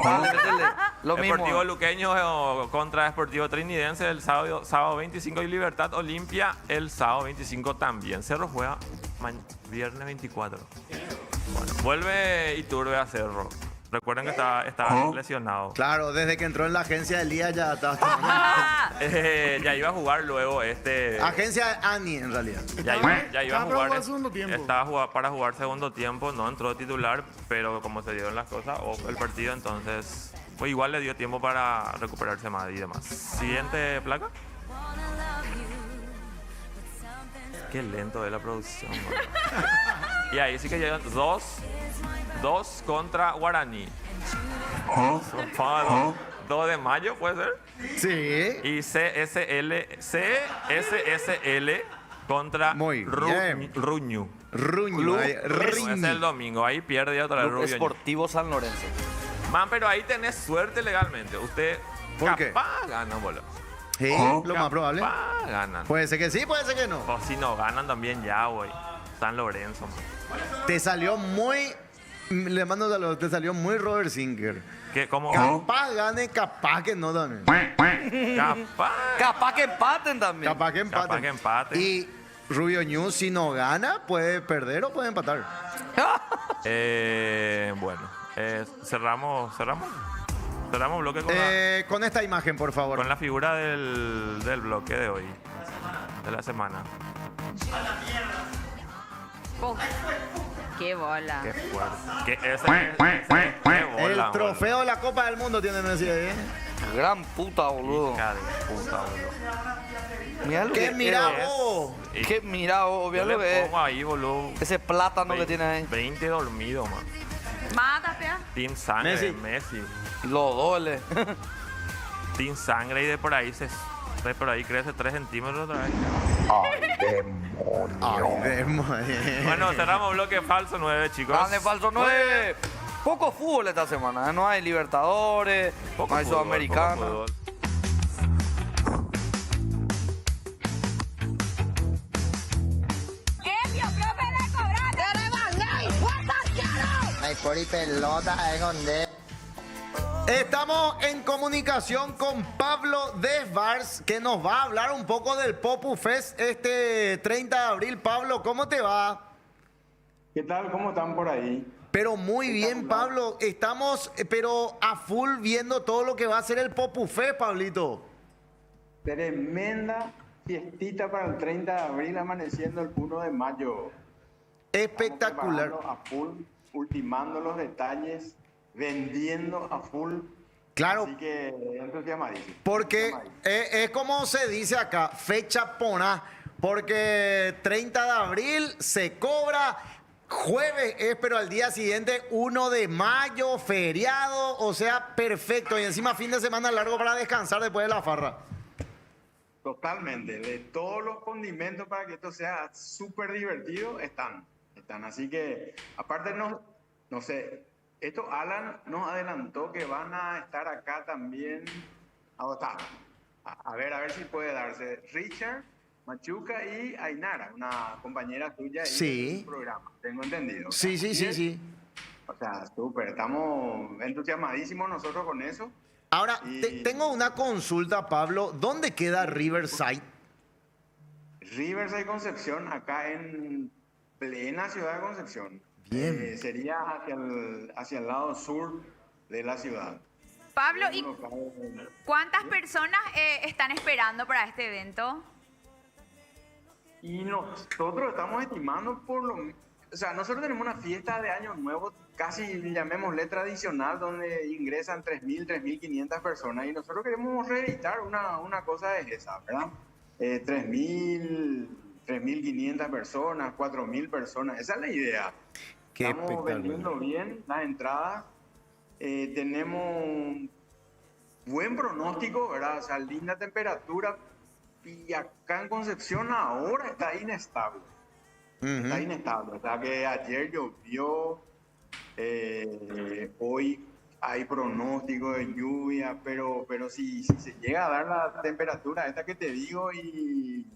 Dale, métele. Lo mismo. Deportivo Luqueño contra Deportivo Trinidense el sábado 25 y Libertad Olimpia el sábado 25 también. Cerro juega viernes 24. Bueno, vuelve Iturbe a Cerro. Recuerden que estaba lesionado. Claro, desde que entró en la agencia de Elías ya estaba. Ya iba a jugar luego Agencia Ani, en realidad. Ya iba a Estaba para jugar. jugar segundo tiempo. Estaba para jugar segundo tiempo, no entró titular, pero como se dieron las cosas, el partido, entonces pues igual le dio tiempo para recuperarse más y demás. Siguiente placa. Qué lento es la producción. Y ahí sí que llegan dos contra Guaraní. 2 de mayo, ¿puede ser? Sí. Y CSSL contra Ruñu. Ruñu. Es el domingo, ahí pierde otra vez Club Ruñu. Esportivo San Lorenzo. Man, pero ahí tenés suerte legalmente. Usted ¿Por qué? capaz gana, boludo. Sí, lo más probable. Capaz ganan. Puede ser que sí, puede ser que no. O si no ganan también ya, güey. San Lorenzo, man. Te salió muy. Le mando saludos. Te salió muy Robert Sinker. ¿Qué? ¿Cómo? Capaz gane, capaz que no también. Capaz que empaten también. Capaz que empaten. Capaz que empate. Y Rubio News, si no gana, puede perder o puede empatar. Bueno, cerramos bloque Con esta imagen, por favor. con la figura del bloque de hoy, de la semana. Oh, qué bola. Qué fuerte. Qué bola, El trofeo de la Copa del Mundo tiene Messi ahí. Gran puta, boludo. Hija de puta, boludo. Mirá lo ¿Qué que mira es. vos? ¿Qué mira vos? Mirá Yo lo le que es. pongo ahí, boludo. Ese plátano que tiene ahí. 20 dormido, man. Mata, fea. Team Sangre, Messi. Messi. Lo dole. Team Sangre y de por ahí crece 3 centímetros otra vez. Ay, demonio. Bueno, cerramos bloque falso 9, chicos. Grande falso 9. Poco fútbol esta semana. ¿Eh? No hay Libertadores, Poco no hay fútbol, Sudamericana. poco fútbol. Estamos en comunicación con Pablo Desvars, que nos va a hablar un poco del Popu Fest este 30 de abril. Pablo, ¿cómo te va? ¿Qué tal? ¿Cómo están por ahí? Pero muy bien, Pablo. Estamos, pero a full viendo todo lo que va a ser el Popu Fest, Pablito. Tremenda fiestita para el 30 de abril, amaneciendo el 1 de mayo. Espectacular. Estamos preparando a full, ultimando los detalles, vendiendo a full. Claro. Así que entusiasmadísimo. Porque es como se dice acá, fecha pona, porque 30 de abril se cobra, jueves es, pero al día siguiente 1 de mayo, feriado, o sea, perfecto. Y encima fin de semana largo para descansar después de la farra. Totalmente. De todos los condimentos para que esto sea súper divertido, están. Así que, aparte, no sé, esto Alan nos adelantó que van a estar acá también. A ver si puede darse. Richard Machuca y Ainara, una compañera tuya ahí Sí. del programa, tengo entendido. Sí, sí, sí, Bien. sí. O sea, súper, estamos entusiasmadísimos nosotros con eso. Ahora, Y- tengo una consulta, Pablo. ¿Dónde queda Riverside? Riverside Concepción, acá en plena ciudad de Concepción. Bien. Sería hacia el lado sur de la ciudad. Pablo, ¿y Uno cae- cuántas personas están esperando para este evento? Y nosotros estamos estimando por lo... O sea, nosotros tenemos una fiesta de Año Nuevo, casi llamémosle tradicional, donde ingresan 3.000, 3.500 personas. Y nosotros queremos reeditar una cosa de esa, ¿verdad? 3.000, 3.500 personas, 4.000 personas. Esa es la idea. Qué Estamos espectacular. vendiendo bien las entradas. Tenemos buen pronóstico, ¿verdad? O sea, linda temperatura. Y acá en Concepción ahora está inestable. Está inestable. O sea, que ayer llovió, hoy hay pronóstico de lluvia, pero si se llega a dar la temperatura esta que te digo y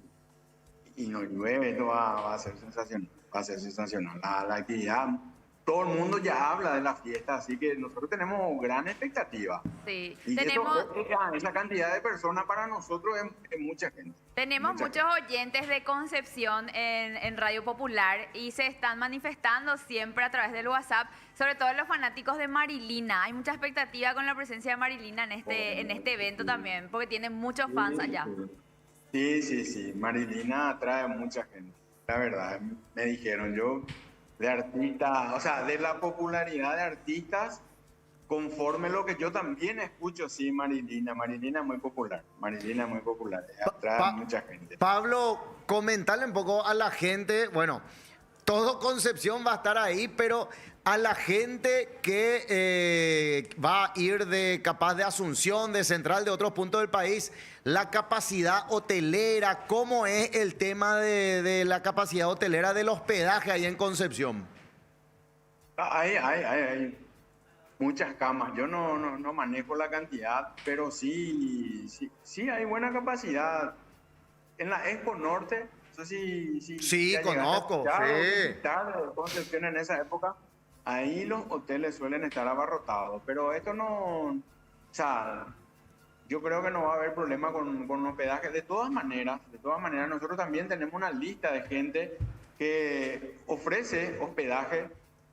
no llueve, esto va a ser sensacional. Va a ser sensacional. La actividad, todo el mundo ya habla de la fiesta, así que nosotros tenemos gran expectativa. Sí, Y tenemos... esa cantidad de personas para nosotros es mucha gente. Tenemos Mucha muchos oyentes de Concepción en Radio Popular y se están manifestando siempre a través del WhatsApp, sobre todo los fanáticos de Marilina. Hay mucha expectativa con la presencia de Marilina en este evento también, porque tiene muchos fans allá. Sí. Marilina atrae mucha gente. La verdad, me dijeron yo, de artistas, o sea, de la popularidad de artistas, conforme lo que yo también escucho, sí, Marilina es muy popular. Marilina es muy popular, atrae a mucha gente. Pablo, comentarle un poco a la gente, bueno, todo Concepción va a estar ahí, pero a la gente que va a ir capaz de Asunción, de Central, de otros puntos del país, la capacidad hotelera, ¿cómo es el tema de la capacidad hotelera del hospedaje ahí en Concepción? Hay muchas camas. Yo no manejo la cantidad, pero sí hay buena capacidad. En la Expo Norte, no sé si Sí, ya llegaste a conozco, escuchar o sí. visitar Concepción en esa época. Ahí los hoteles suelen estar abarrotados, pero esto no, o sea, yo creo que no va a haber problema con hospedaje. De todas maneras, nosotros también tenemos una lista de gente que ofrece hospedaje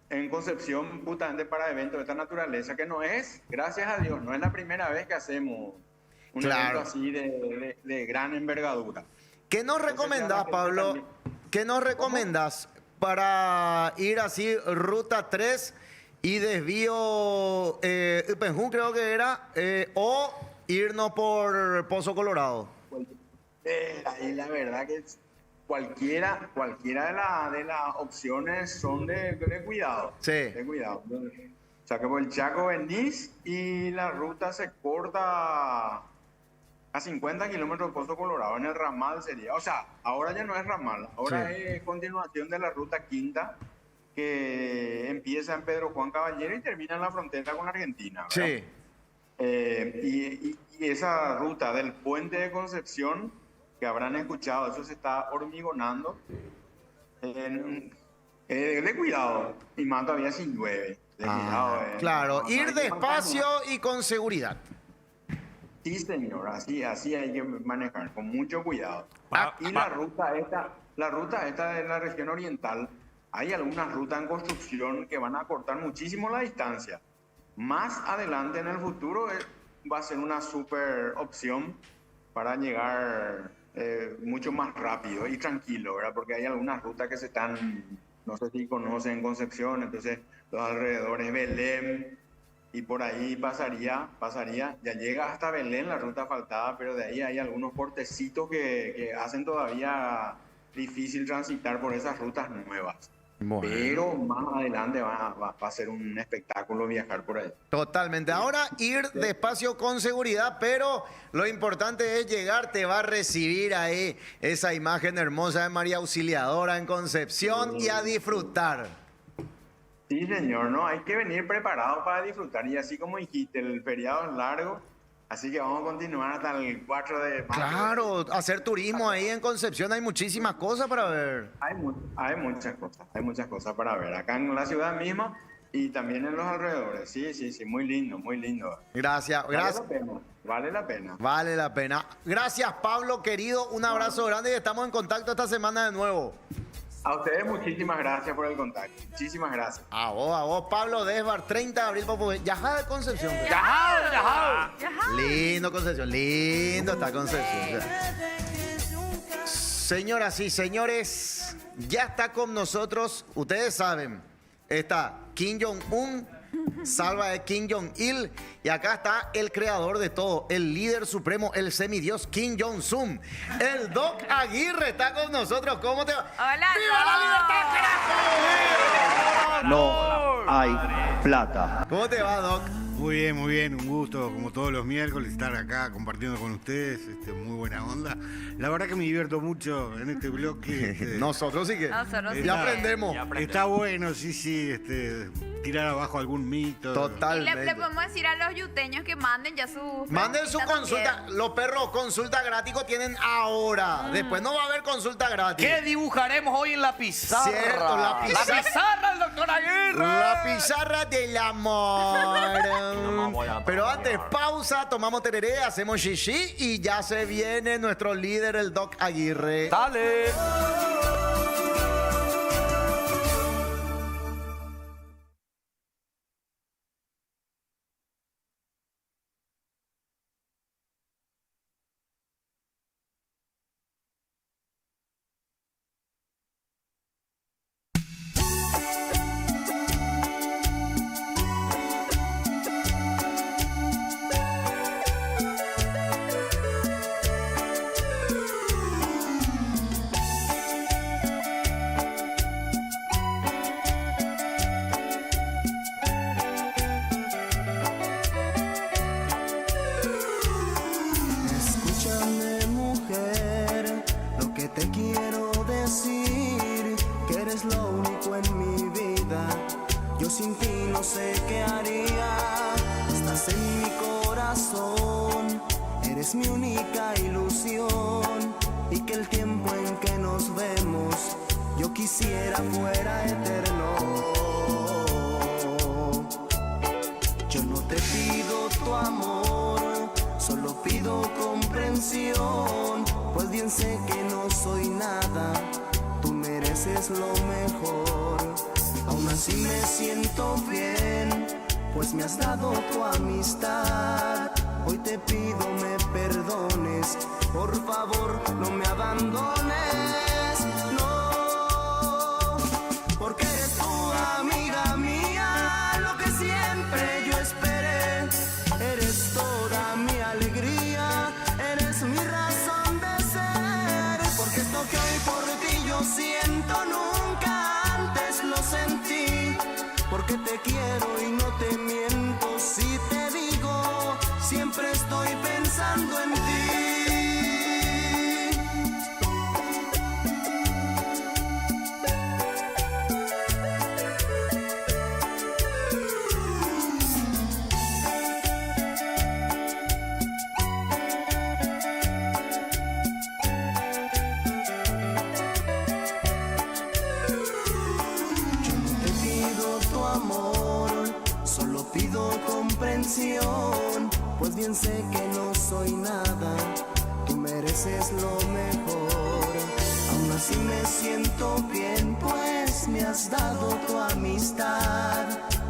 en Concepción justamente para eventos de esta naturaleza, que no es, gracias a Dios, no es la primera vez que hacemos un Claro. evento así de gran envergadura. ¿Qué nos recomendás, Pablo? ¿Qué nos recomendás para ir así ruta 3 y desvío Upenjú, creo que era, o irnos por Pozo Colorado? Ahí la verdad que cualquiera de las opciones son de cuidado. Sí. De cuidado. O sea que por el Chaco venís y la ruta se corta a 50 kilómetros de Pozo Colorado. En el ramal sería. O sea, ahora ya no es ramal. Ahora Sí. es continuación de la ruta quinta que empieza en Pedro Juan Caballero y termina en la frontera con Argentina. ¿verdad? Sí. Y esa ruta del puente de Concepción, que habrán escuchado, eso se está hormigonando. De cuidado, y más todavía si llueve. De cuidado, Claro, no, ir hay que despacio y con seguridad. Sí, señor, así hay que manejar, con mucho cuidado. Ah, Y la ruta esta de la región oriental, hay algunas rutas en construcción que van a acortar muchísimo la distancia. Más adelante en el futuro va a ser una super opción para llegar mucho más rápido y tranquilo, ¿verdad? Porque hay algunas rutas que se están, no sé si conocen Concepción, entonces los alrededores, Belén, y por ahí pasaría, ya llega hasta Belén la ruta asfaltada, pero de ahí hay algunos portecitos que hacen todavía difícil transitar por esas rutas nuevas. Bueno. Pero más adelante va a ser un espectáculo viajar por ahí. Totalmente. Ahora ir despacio con seguridad, pero lo importante es llegar, te va a recibir ahí esa imagen hermosa de María Auxiliadora en Concepción y a disfrutar. Sí, señor, no, hay que venir preparado para disfrutar. Y así como dijiste, el feriado es largo, Así que vamos a continuar hasta el 4 de mayo. Claro, hacer turismo ahí en Concepción hay muchísimas cosas para ver. Hay muchas cosas para ver. Acá en la ciudad misma y también en los alrededores. Sí, muy lindo, muy lindo. Gracias. Vale la pena. Vale la pena. Gracias, Pablo, querido. Un abrazo grande y estamos en contacto esta semana de nuevo. A ustedes muchísimas gracias por el contacto. Muchísimas gracias. A vos, Pablo Desbar, 30 de abril, Yajá de Concepción. Yajá. Lindo Concepción, lindo está Concepción. Señoras y señores, ya está con nosotros, ustedes saben, está Kim Jong-un, salva de Kim Jong-il, y acá está el creador de todo, el líder supremo, el semidios Kim Jong-un. El Doc Aguirre está con nosotros. ¿Cómo te va? Hola. ¡Viva la libertad, carajo! No hay plata. ¿Cómo te va, Doc? Muy bien, un gusto, como todos los miércoles, estar acá compartiendo con ustedes, muy buena onda. La verdad que me divierto mucho en este bloque. Nosotros sí que ya aprendemos. Está bueno, sí, tirar abajo algún mito. Totalmente. Y le podemos decir a los yuteños que manden ya su... Manden su consulta. También. Los perros, consulta gratis tienen ahora. Después no va a haber consulta gratis. ¿Qué dibujaremos hoy en la pizarra? Cierto, la pizarra del doctor Aguirre. La pizarra del amor. Pero antes, pausa, tomamos tereré, hacemos xixi y ya se viene nuestro líder, el Doc Aguirre. ¡Dale! Pues bien sé que no soy nada, tú mereces lo mejor. Aún así me siento bien, pues me has dado tu amistad.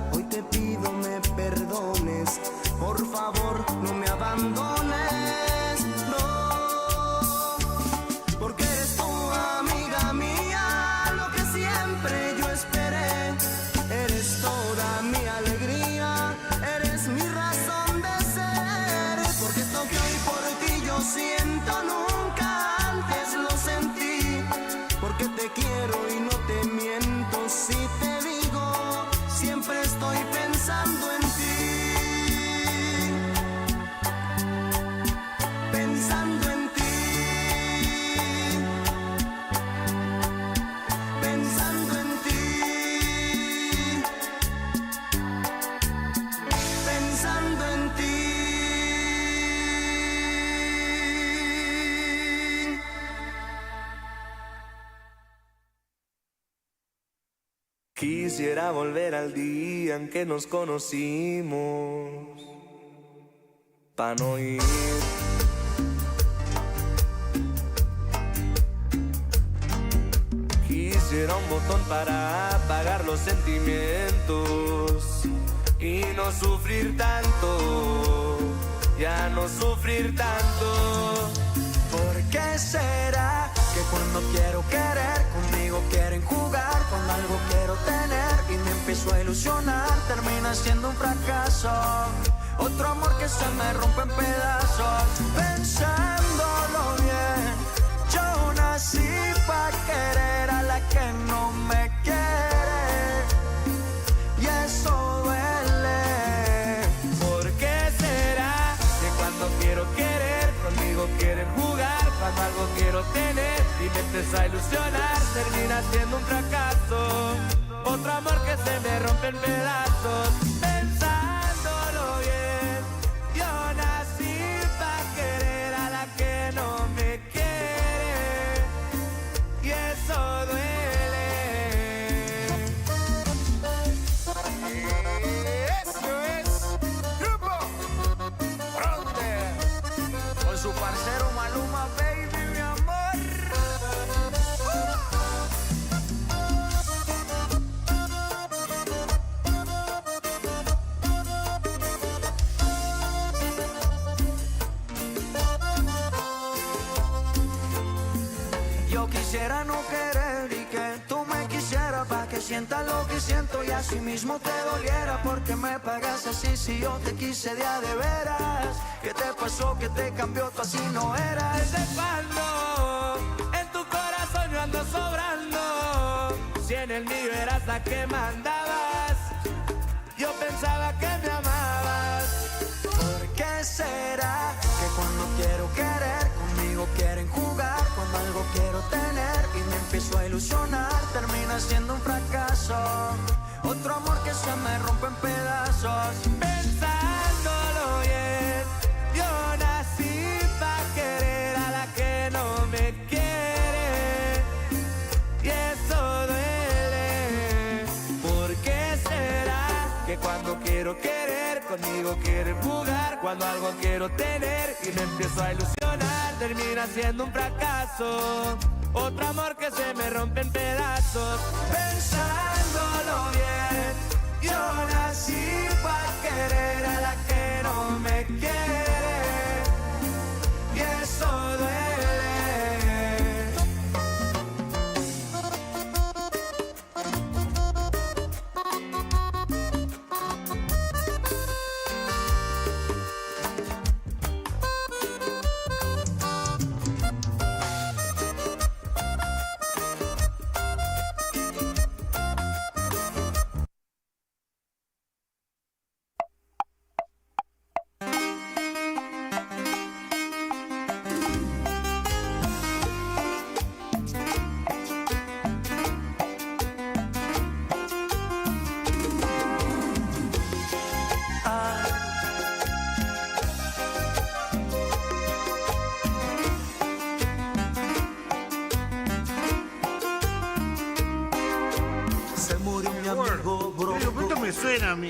Hoy te pido me perdones, por favor no me abandones, no, porque eres tu amiga mía, lo que siempre yo esperé. Eres toda mi alegría, eres mi razón de ser, porque esto que hoy por ti yo siento nunca antes lo sentí, porque te quiero y no te miento si te digo, siempre estoy pensando en ti, pensando en ti, pensando en ti, pensando en ti. Quisiera volver al día en que nos conocimos, pa' no ir. Quisiera un botón para apagar los sentimientos y no sufrir tanto, ya no sufrir tanto. ¿Por qué será que cuando quiero querer, conmigo quieren jugar, cuando algo quiero tener y me empiezo a ilusionar, termina siendo un fracaso? Otro amor que se me rompe en pedazos. Pensándolo bien, yo nací pa' querer a la que no me quiere, y eso duele. ¿Por qué será que cuando quiero querer, conmigo quieren jugar, cuando algo quiero tener y me empiezo a ilusionar, termina siendo un fracaso? Otro amor que se me rompe en pedazos. Pensándolo bien, yo nací pa' querer a la que no me quiere, y eso duele. Eso es Grupo Fronte con su parcero Maluma, baby, mi amor. Yo quisiera no querer y que tú me quisieras, pa' que sientas lo que siento y así mismo te doliera. Porque me pagas así si yo te quise de a de veras. ¿Qué te pasó? ¿Qué te cambió? Tú así no eras. ¿Desde cuándo en tu corazón yo ando sobrando? Si en el mío eras la que mandabas, yo pensaba que me amabas. ¿Por qué será que cuando quiero querer, conmigo quieren jugar, cuando algo quiero tener y me empiezo a ilusionar, termina siendo un fracaso? Otro amor que se me rompe en pedazos. Pensándolo bien, yo nací pa' querer a la que no me quiere, y eso duele. ¿Por qué será que cuando quiero querer, conmigo quieren jugar, cuando algo quiero tener y me empiezo a ilusionar, termina siendo un fracaso? Otro amor que se me rompe en pedazos. Pensándolo bien, yo nací pa' querer a la que no me quiere, y eso duele. suena a mí.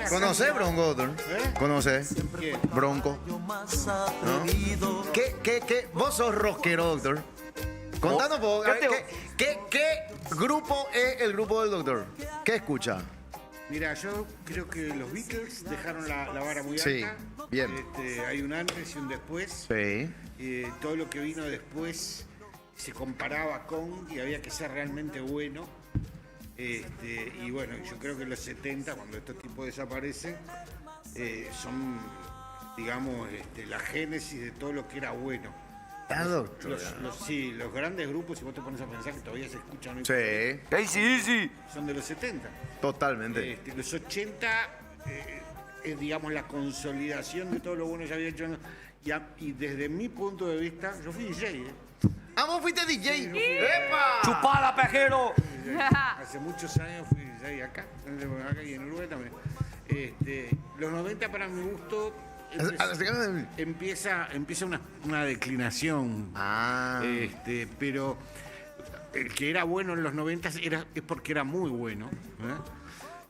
¿Conoces Bronco, doctor? ¿Conoces? ¿Quién? Bronco. ¿No? ¿Qué? Vos sos rockero, doctor. Contanos un poco. ¿Qué grupo es el grupo del doctor? ¿Qué escucha? Mira, yo creo que los Beatles dejaron la vara muy alta. Sí, bien. Hay un antes y un después. Sí. Todo lo que vino después se comparaba con y había que ser realmente bueno. Y bueno, yo creo que en los 70, cuando estos tipos desaparecen, son, digamos, la génesis de todo lo que era bueno. Los grandes grupos, si vos te pones a pensar que todavía se escuchan hoy, sí. son de los 70. Totalmente. Los 80 es, digamos, la consolidación de todo lo bueno que ya había hecho. Y desde mi punto de vista, yo fui DJ. ¡Ah, vos fuiste DJ! ¡Epa! ¡Chupala, pejero! Hace muchos años fui DJ acá y en Uruguay también. Los 90 para mi gusto empieza una declinación. Pero el que era bueno en los 90 es porque era muy bueno.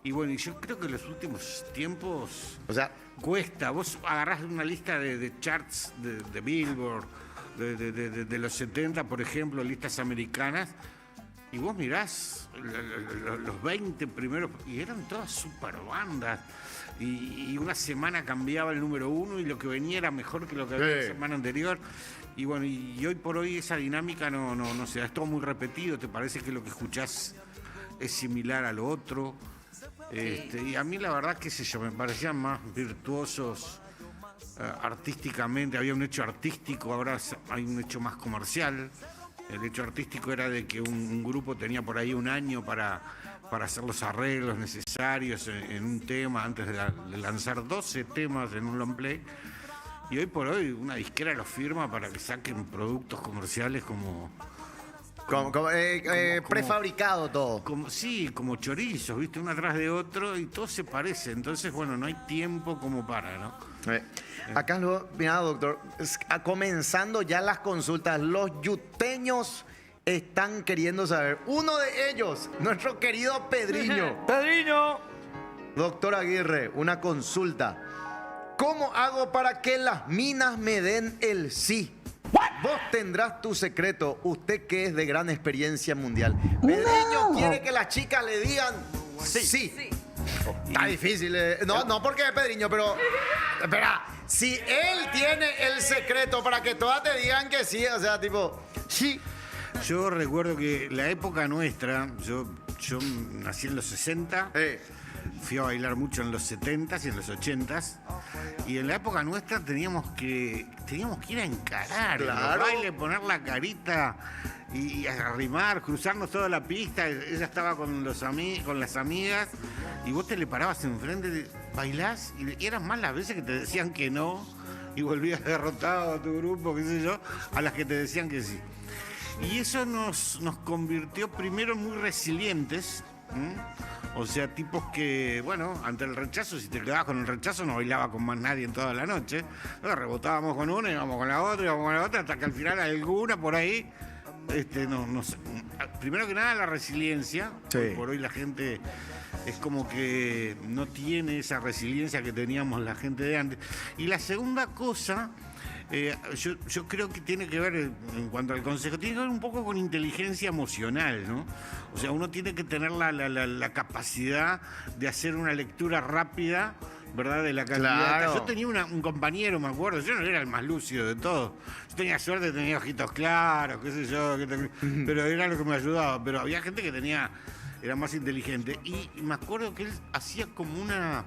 Y bueno, y yo creo que en los últimos tiempos, o sea, cuesta. Vos agarrás una lista de charts de Billboard, de los 70, por ejemplo, listas americanas, y vos mirás los 20 primeros, y eran todas super bandas. Y una semana cambiaba el número 1 y lo que venía era mejor que lo que había la semana anterior. Y bueno, y hoy por hoy esa dinámica no se da, es todo muy repetido, te parece que lo que escuchás es similar a lo otro. Y a mí la verdad, qué sé yo, me parecían más virtuosos artísticamente. Había un hecho artístico, ahora hay un hecho más comercial. El hecho artístico era de que un grupo tenía por ahí un año para hacer los arreglos necesarios en un tema antes de lanzar 12 temas en un long play. Y hoy por hoy una disquera los firma para que saquen productos comerciales como prefabricado todo. Sí, como chorizos, ¿viste? Uno atrás de otro y todo se parece. Entonces, bueno, no hay tiempo como para, ¿no? Acá, mira, doctor, comenzando ya las consultas, los yuteños están queriendo saber. Uno de ellos, nuestro querido Pedriño. ¡Pedriño! Doctor Aguirre, una consulta. ¿Cómo hago para que las minas me den el sí? Vos tendrás tu secreto, usted que es de gran experiencia mundial. Pedriño quiere que las chicas le digan sí. Está difícil. No porque es Pedriño, pero... Espera, si él tiene el secreto para que todas te digan que sí, o sea, tipo... Sí. Yo recuerdo que la época nuestra, yo nací en los 60, fui a bailar mucho en los 70s y en los 80s, y en la época nuestra teníamos que ir a encarar, en los bailes, poner la carita y arrimar, cruzarnos toda la pista. Ella estaba con las amigas y vos te le parabas enfrente, bailás, y eran más las veces que te decían que no y volvías derrotado a tu grupo, qué sé yo, a las que te decían que sí. Y eso nos convirtió primero en muy resilientes, o sea, tipos que, bueno, ante el rechazo, si te quedabas con el rechazo, no bailaba con más nadie en toda la noche. Entonces, rebotábamos con una, íbamos con la otra, hasta que al final alguna por ahí, primero que nada la resiliencia. Sí. Por hoy la gente es como que no tiene esa resiliencia que teníamos la gente de antes. Y la segunda cosa... yo creo que tiene que ver, en cuanto al consejo, tiene que ver un poco con inteligencia emocional, ¿no? O sea, uno tiene que tener la capacidad de hacer una lectura rápida, ¿verdad?, de la candidata. Claro. Yo tenía un compañero, me acuerdo, yo no era el más lúcido de todos. Yo tenía suerte, tenía ojitos claros, qué sé yo, pero era lo que me ayudaba. Pero había gente que era más inteligente. Y me acuerdo que él hacía como una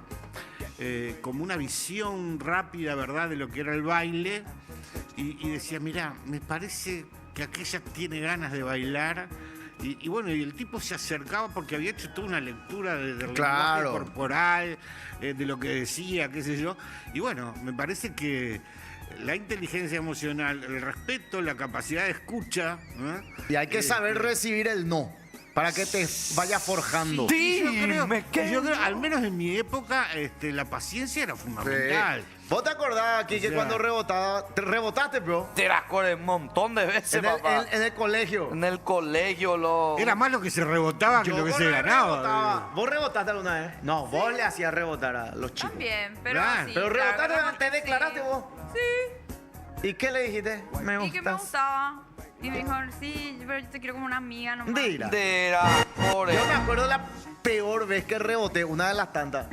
visión rápida, ¿verdad?, de lo que era el baile, y decía, mirá, me parece que aquella tiene ganas de bailar, y bueno, y el tipo se acercaba porque había hecho toda una lectura del lenguaje corporal, de lo que decía, qué sé yo, y bueno, me parece que la inteligencia emocional, el respeto, la capacidad de escucha, y hay que saber recibir el no. Para que te vaya forjando. Sí, yo creo, al menos en mi época, la paciencia era fundamental. Sí. ¿Vos te acordás aquí que cuando rebotaste, bro? Te la acordé un montón de veces, papá. En el colegio. En el colegio, Era más lo que se rebotaba que lo que se ganaba. ¿Vos rebotaste alguna vez? No, vos le hacías rebotar a los chicos. También, pero sí. Pero rebotaste, ¿te declaraste vos? Sí. ¿Y qué le dijiste? Y que me gustaba. Y me dijo, sí, pero yo te quiero como una amiga nomás. Yo me acuerdo la peor vez que reboté, una de las tantas.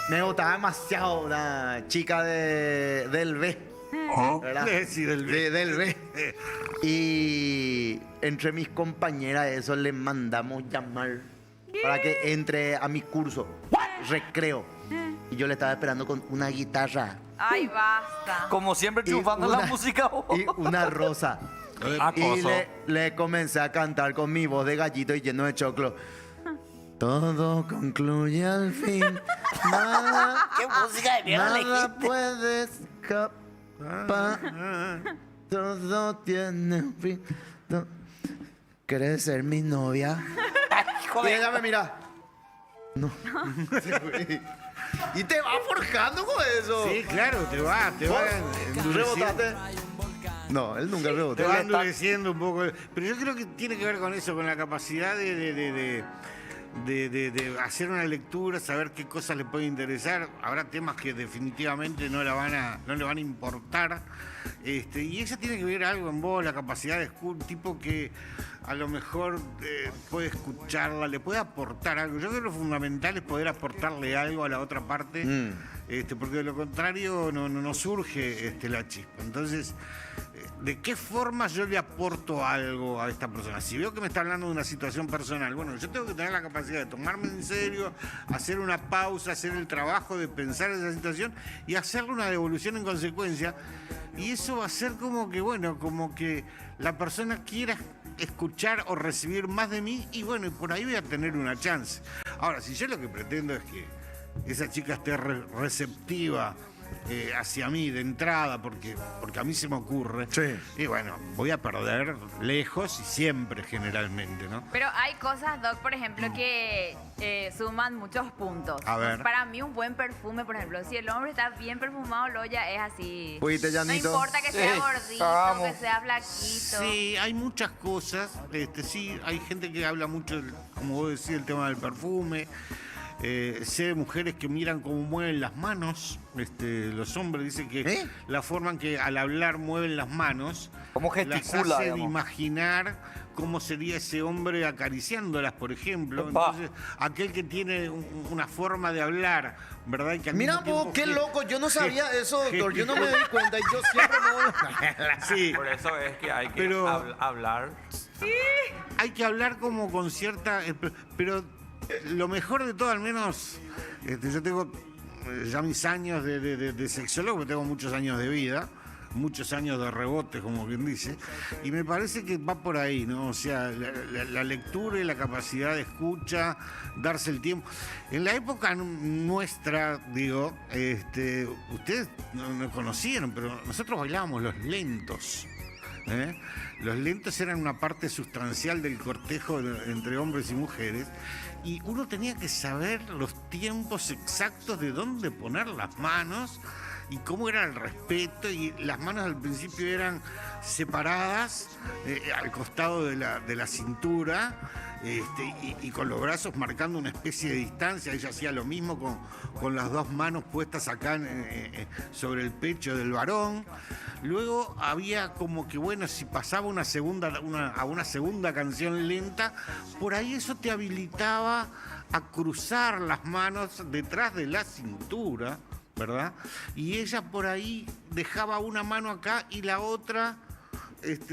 Me gustaba demasiado una chica del B. ¿Verdad? Sí, del B. Del B. Y entre mis compañeras eso le mandamos llamar para que entre a mi curso, recreo. Y yo le estaba esperando con una guitarra. Ay, basta. Como siempre triunfando la música. Y una rosa. Y le comencé a cantar con mi voz de gallito y lleno de choclo. Todo concluye al fin. Nada, ¿qué música de mierda nada puede escapar. Todo tiene un fin. ¿Quieres ser mi novia? Y ella me mira. No. Y te va forjando con eso. Sí, claro, te va. ¿Rebotaste? No, él nunca rebotó. Te va endureciendo un poco. Pero yo creo que tiene que ver con eso, con la capacidad de hacer una lectura, saber qué cosas le pueden interesar. Habrá temas que definitivamente no le van a importar. Y ella tiene que ver algo en vos, la capacidad de un tipo que a lo mejor puede escucharla, le puede aportar algo. Yo creo que lo fundamental es poder aportarle algo a la otra parte, porque de lo contrario no surge la chispa. Entonces, ¿de qué forma yo le aporto algo a esta persona? Si veo que me está hablando de una situación personal, bueno, yo tengo que tener la capacidad de tomarme en serio, hacer una pausa, hacer el trabajo de pensar esa situación y hacerle una devolución en consecuencia. Y eso va a ser como que la persona quiera escuchar o recibir más de mí y bueno, y por ahí voy a tener una chance. Ahora, si yo lo que pretendo es que esa chica esté receptiva hacia mí de entrada, porque a mí se me ocurre, y bueno, voy a perder lejos y siempre generalmente, ¿no? Pero hay cosas, Doc, por ejemplo, que suman muchos puntos. A ver. Para mí un buen perfume, por ejemplo, si el hombre está bien perfumado, lo ya es así. Fuiste, No Janito. importa que sea gordito, que sea flaquito. Sí, hay muchas cosas. Sí, hay gente que habla mucho, como vos decís, el tema del perfume. Sé de mujeres que miran cómo mueven las manos. Los hombres dicen que la forma en que al hablar mueven las manos, ¿cómo gesticula, las hacen digamos? imaginar cómo sería ese hombre acariciándolas, por ejemplo. Entonces, aquel que tiene una forma de hablar, ¿verdad? Que al Mira mismo vos, tiempo qué loco, yo no sabía eso, doctor, yo no me di cuenta y yo siempre me... Sí. Por eso es que hay que hablar. Sí. Hay que hablar como con cierta... pero lo mejor de todo, al menos, yo tengo ya mis años de sexólogo, porque tengo muchos años de vida, muchos años de rebote, como quien dice, y me parece que va por ahí, ¿no? O sea, la lectura y la capacidad de escucha, darse el tiempo. En la época nuestra, digo, ustedes no conocieron, pero nosotros bailábamos los lentos. Los lentos eran una parte sustancial del cortejo entre hombres y mujeres y uno tenía que saber los tiempos exactos de dónde poner las manos y cómo era el respeto, y las manos al principio eran separadas al costado de la cintura, y con los brazos marcando una especie de distancia. Ella hacía lo mismo con las dos manos puestas acá sobre el pecho del varón. Luego había como que, bueno, si pasaba a una segunda canción lenta, por ahí eso te habilitaba a cruzar las manos detrás de la cintura, ¿verdad? Y ella por ahí dejaba una mano acá y la otra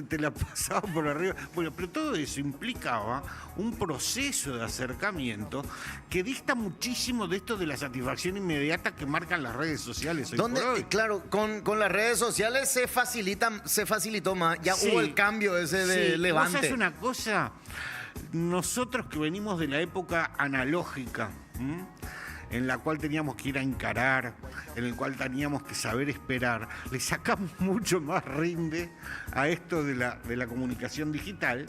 te la pasaba por arriba. Bueno, pero todo eso implicaba un proceso de acercamiento que dista muchísimo de esto de la satisfacción inmediata que marcan las redes sociales hoy por hoy. Claro, con las redes sociales se facilitó más. Ya hubo el cambio ese de levante. ¿Vos sabés una cosa? Nosotros que venimos de la época analógica, en la cual teníamos que ir a encarar, en el cual teníamos que saber esperar, le sacamos mucho más rinde a esto de la comunicación digital,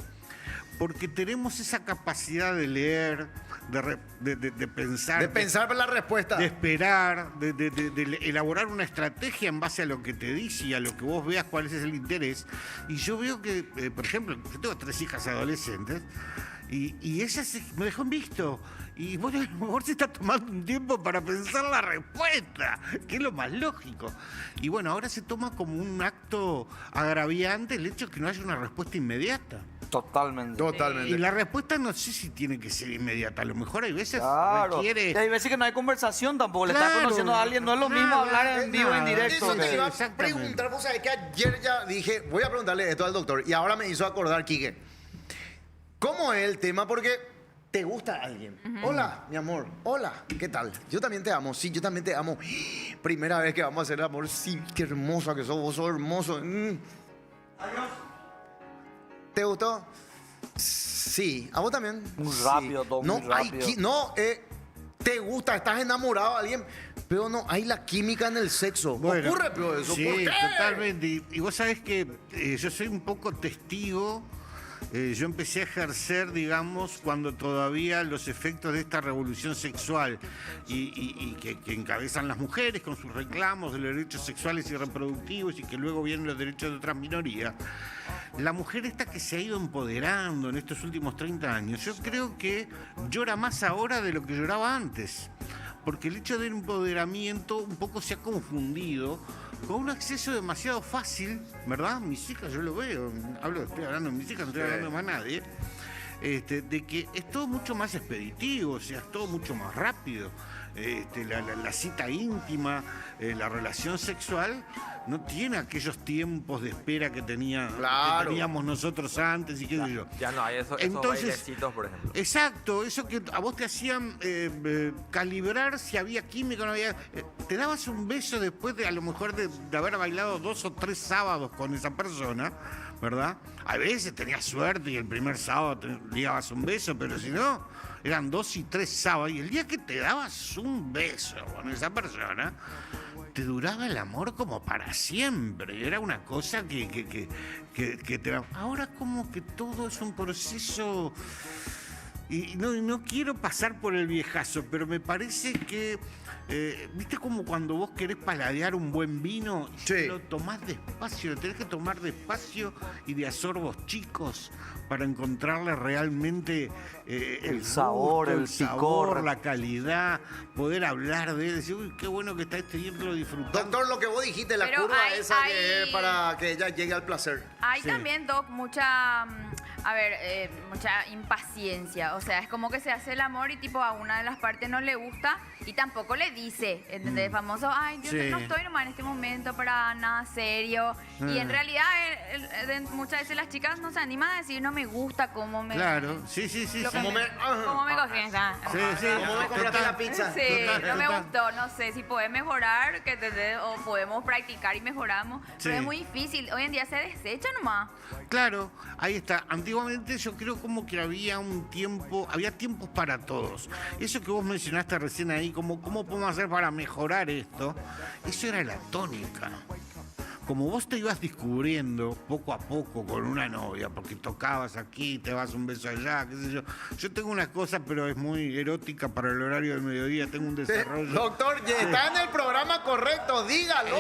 porque tenemos esa capacidad de leer, de pensar. De pensar por la respuesta. De esperar, de elaborar una estrategia en base a lo que te dice y a lo que vos veas cuál es el interés. Y yo veo que, por ejemplo, yo tengo 3 hijas adolescentes, y ella me dejó en visto. Y bueno, a lo mejor se está tomando un tiempo para pensar la respuesta, que es lo más lógico. Y bueno, ahora se toma como un acto agraviante el hecho de que no haya una respuesta inmediata. Totalmente. Y la respuesta no sé si tiene que ser inmediata. A lo mejor hay veces requiere... Y hay veces que no hay conversación tampoco. Le estás conociendo a alguien. No es lo mismo hablar en vivo, en directo. Eso te iba a preguntar. Vos sabés que ayer ya dije, voy a preguntarle esto al doctor. Y ahora me hizo acordar, Quique. ¿Cómo es el tema? Porque te gusta alguien. Hola, mi amor. Hola, ¿qué tal? Yo también te amo. Sí, yo también te amo. Primera vez que vamos a hacer el amor. Sí, qué hermosa que sos. Vos sos hermoso. Adiós. ¿Te gustó? Sí. ¿A vos también? Muy rápido, todo muy rápido. Te gusta, estás enamorado de alguien, pero no hay la química en el sexo. Bueno, ¿ocurre pero eso? Sí, ¿por qué? totalmente. Y vos sabés que yo soy un poco testigo yo empecé a ejercer, digamos, cuando todavía los efectos de esta revolución sexual y que encabezan las mujeres con sus reclamos de los derechos sexuales y reproductivos y que luego vienen los derechos de otras minorías, la mujer esta que se ha ido empoderando en estos últimos 30 años, yo creo que llora más ahora de lo que lloraba antes. Porque el hecho del empoderamiento un poco se ha confundido con un acceso demasiado fácil, ¿verdad? Mis hijas, yo lo veo, estoy hablando de mis hijas, no estoy hablando de más nadie, de que es todo mucho más expeditivo, o sea, es todo mucho más rápido. La cita íntima, la relación sexual, no tiene aquellos tiempos de espera que teníamos nosotros antes y qué sé yo. Ya no hay esos bailecitos, por ejemplo. Exacto, eso que a vos te hacían calibrar si había química o no había. Te dabas un beso después de a lo mejor de haber bailado 2 o 3 sábados con esa persona, ¿verdad? A veces tenías suerte y el primer sábado te dabas un beso, pero si no, eran 2 y 3 sábados. Y el día que te dabas un beso con esa persona, te duraba el amor como para siempre. Era una cosa que te... Ahora como que todo es un proceso... Y no quiero pasar por el viejazo, pero me parece que... ¿viste como cuando vos querés paladear un buen vino? Sí. Lo tomás despacio, lo tenés que tomar despacio y de a sorbos chicos para encontrarle realmente el sabor, gusto, el picor, la calidad, poder hablar de él, decir, uy, qué bueno que está este y lo disfrutando. Doctor, lo que vos dijiste, la Pero curva esa que es para que ella llegue al placer. Hay también, Doc, mucha impaciencia. O sea, es como que se hace el amor y tipo a una de las partes no le gusta y tampoco le dice, ¿entendés? Famoso, ay, yo no estoy nomás en este momento para nada serio. Y en realidad muchas veces las chicas no se animan a decir, no me gusta cómo me... Claro, sí. ¿Cómo me coges? ¿Cómo me compraste la pizza? Sí, no me gustó, no sé si podés mejorar, o podemos practicar y mejoramos, pero es muy difícil. Hoy en día se desecha nomás. Claro, ahí está. Antiguamente yo creo como que había tiempos para todos. Eso que vos mencionaste recién ahí, como cómo podemos hacer para mejorar esto, eso era la tónica. Como vos te ibas descubriendo poco a poco con una novia, porque tocabas aquí, te vas un beso allá, qué sé yo. Yo tengo una cosa, pero es muy erótica para el horario del mediodía, tengo un desarrollo. Doctor, está en el programa correcto, dígalo.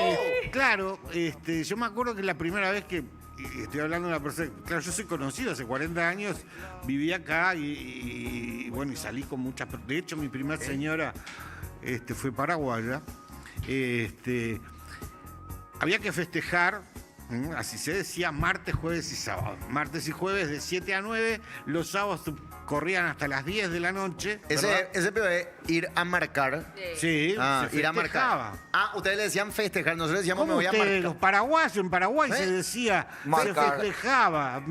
Claro, yo me acuerdo que la primera vez que estoy hablando de una persona, claro, yo soy conocido, hace 40 años viví acá y bueno, y salí con muchas, de hecho mi primera señora fue paraguaya, había que festejar, así se decía, martes, jueves y sábado. Martes y jueves de 7 a 9, los sábados corrían hasta las 10 de la noche. Ese peor es ir a marcar. Sí, se ir a marcar. Ustedes le decían festejar, nosotros decíamos me voy a marcar. Los paraguayos, en Paraguay se decía, marcar. Se festejaba.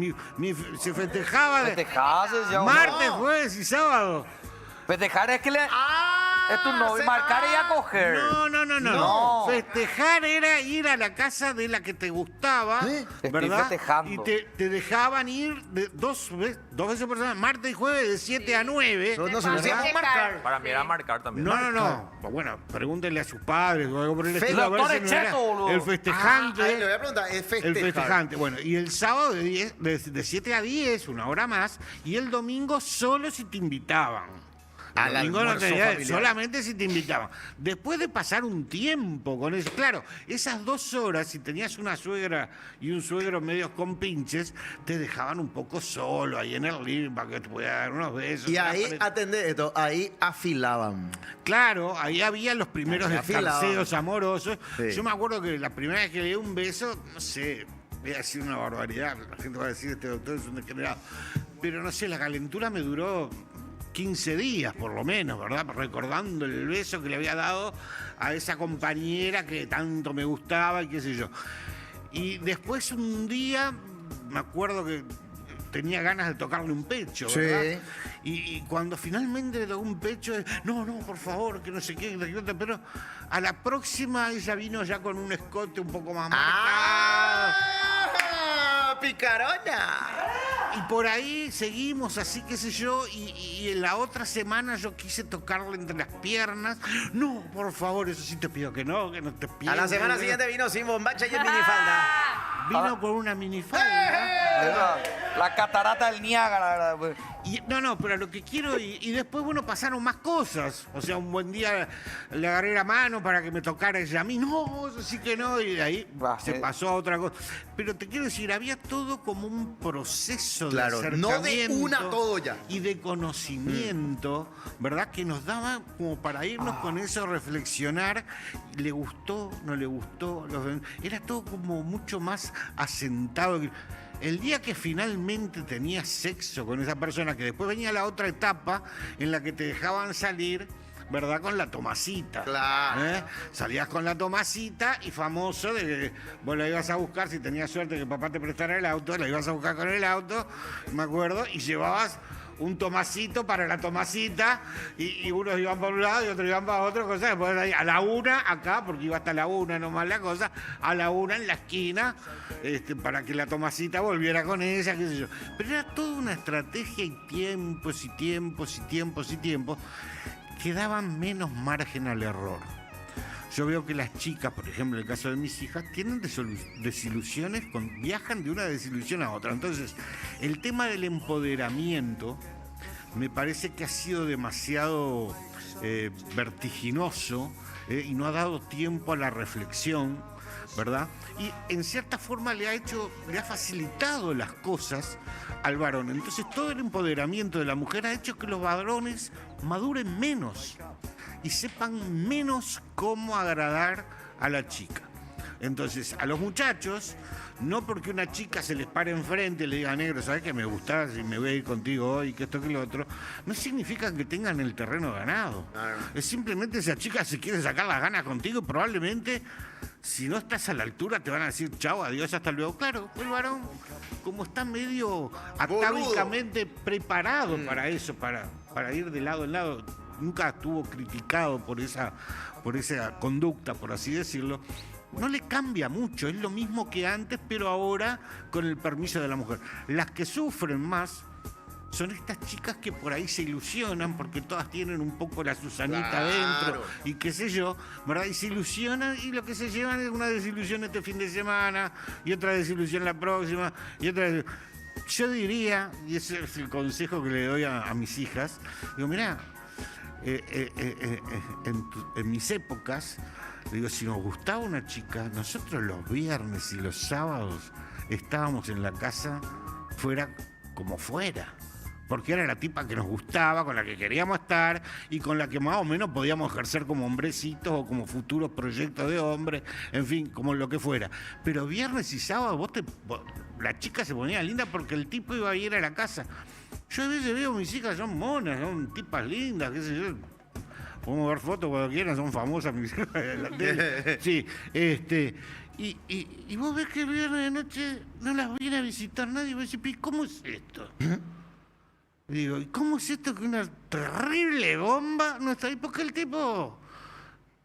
Se festejaba martes, jueves y sábado. Festejar es que es tu novio, marcar y a coger. No. Festejar era ir a la casa de la que te gustaba, ¿verdad? Festejando. Y te dejaban ir dos veces por semana, martes y jueves de 7 a 9. No se lo decíamos marcar. Para mí era marcar también. No. Bueno, pregúntenle a sus padres o algo por el estilo. A ver si no era el festejante. Le voy a preguntar, es festejar. El festejante. Bueno, y el sábado de 7 a 10, una hora más, y el domingo solo si te invitaban. El domingo no solamente si te invitaban. Después de pasar un tiempo con eso, claro, esas 2 horas, si tenías una suegra y un suegro medios compinches, te dejaban un poco solo ahí en el living para que te pudieran dar unos besos. Y ahí, atendé esto, ahí afilaban. Claro, ahí había los primeros descarceos amorosos. Sí. Yo me acuerdo que la primera vez que le di un beso, no sé, voy a decir una barbaridad, la gente va a decir, este doctor es un degenerado. Pero no sé, la calentura me duró 15 días por lo menos, ¿verdad? Recordando el beso que le había dado a esa compañera que tanto me gustaba y qué sé yo. Y después un día me acuerdo que tenía ganas de tocarle un pecho, ¿verdad? Sí. Y cuando finalmente le tocó un pecho, no, por favor, que no sé qué, pero a la próxima ella vino ya con un escote un poco más marcado. ¡Picarona! Y por ahí seguimos así, qué sé yo, y en la otra semana yo quise tocarle entre las piernas. No, por favor, eso sí te pido que no te pido. A la semana siguiente vino sin bombacha y en minifalda. Vino con una minifalda. La catarata del Niágara. No, pero lo que quiero, y después, bueno, pasaron más cosas. O sea, un buen día le agarré la mano para que me tocara ella a mí. No, eso sí que no, y de ahí se pasó a otra cosa. Pero te quiero decir, había todo como un proceso de acercamiento. No de una todo ya. Y de conocimiento, ¿verdad? Que nos daba como para irnos con eso a reflexionar. ¿Le gustó? ¿No le gustó? Era todo como mucho más asentado. El día que finalmente tenías sexo con esa persona, que después venía la otra etapa en la que te dejaban salir, ¿verdad? Con la Tomasita. Claro. Salías con la Tomasita y famoso de que vos la ibas a buscar, si tenías suerte que papá te prestara el auto, la ibas a buscar con el auto, me acuerdo, y llevabas un Tomasito para la Tomasita, y unos iban para un lado y otros iban para otro, cosa. Después ahí, a la una, acá, porque iba hasta la una nomás la cosa, a la una en la esquina, para que la Tomasita volviera con ella, qué sé yo. Pero era toda una estrategia y tiempos y tiempos y tiempos y tiempos que daban menos margen al error. Yo veo que las chicas, por ejemplo, en el caso de mis hijas, tienen desilusiones, viajan de una desilusión a otra. Entonces, el tema del empoderamiento me parece que ha sido demasiado vertiginoso y no ha dado tiempo a la reflexión, ¿verdad? Y en cierta forma le ha facilitado las cosas al varón. Entonces, todo el empoderamiento de la mujer ha hecho que los varones maduren menos y sepan menos cómo agradar a la chica. Entonces, a los muchachos, no porque una chica se les pare enfrente y le diga, negro, ¿sabes que me gustás y me voy a ir contigo hoy, que esto, que lo otro? No significa que tengan el terreno ganado. Claro. Es simplemente esa chica se quiere sacar las ganas contigo y probablemente, si no estás a la altura, te van a decir, chao, adiós, hasta luego. Claro, el varón, como está medio atávicamente preparado para eso, para ir de lado en lado, nunca estuvo criticado por esa conducta, por así decirlo, no le cambia mucho, es lo mismo que antes, pero ahora con el permiso de la mujer. Las que sufren más son estas chicas que por ahí se ilusionan porque todas tienen un poco la Susanita adentro y qué sé yo, ¿verdad? Y se ilusionan y lo que se llevan es una desilusión este fin de semana y otra desilusión la próxima y otra. Yo diría, y ese es el consejo que le doy a mis hijas, digo, mirá, en mis épocas, digo, si nos gustaba una chica, nosotros los viernes y los sábados estábamos en la casa fuera como fuera. Porque era la tipa que nos gustaba, con la que queríamos estar y con la que más o menos podíamos ejercer como hombrecitos o como futuros proyectos de hombre, en fin, como lo que fuera. Pero viernes y sábado la chica se ponía linda porque el tipo iba a ir a la casa. Yo a veces veo mis hijas, son monas, son tipas lindas, qué sé yo. Podemos ver fotos cuando quieran, son famosas mis hijas en la tele. Sí, y vos ves que el viernes de noche no las viene a visitar nadie y vos decís, ¿cómo es esto? Digo, ¿y cómo es esto que una terrible bomba no está ahí? Porque el tipo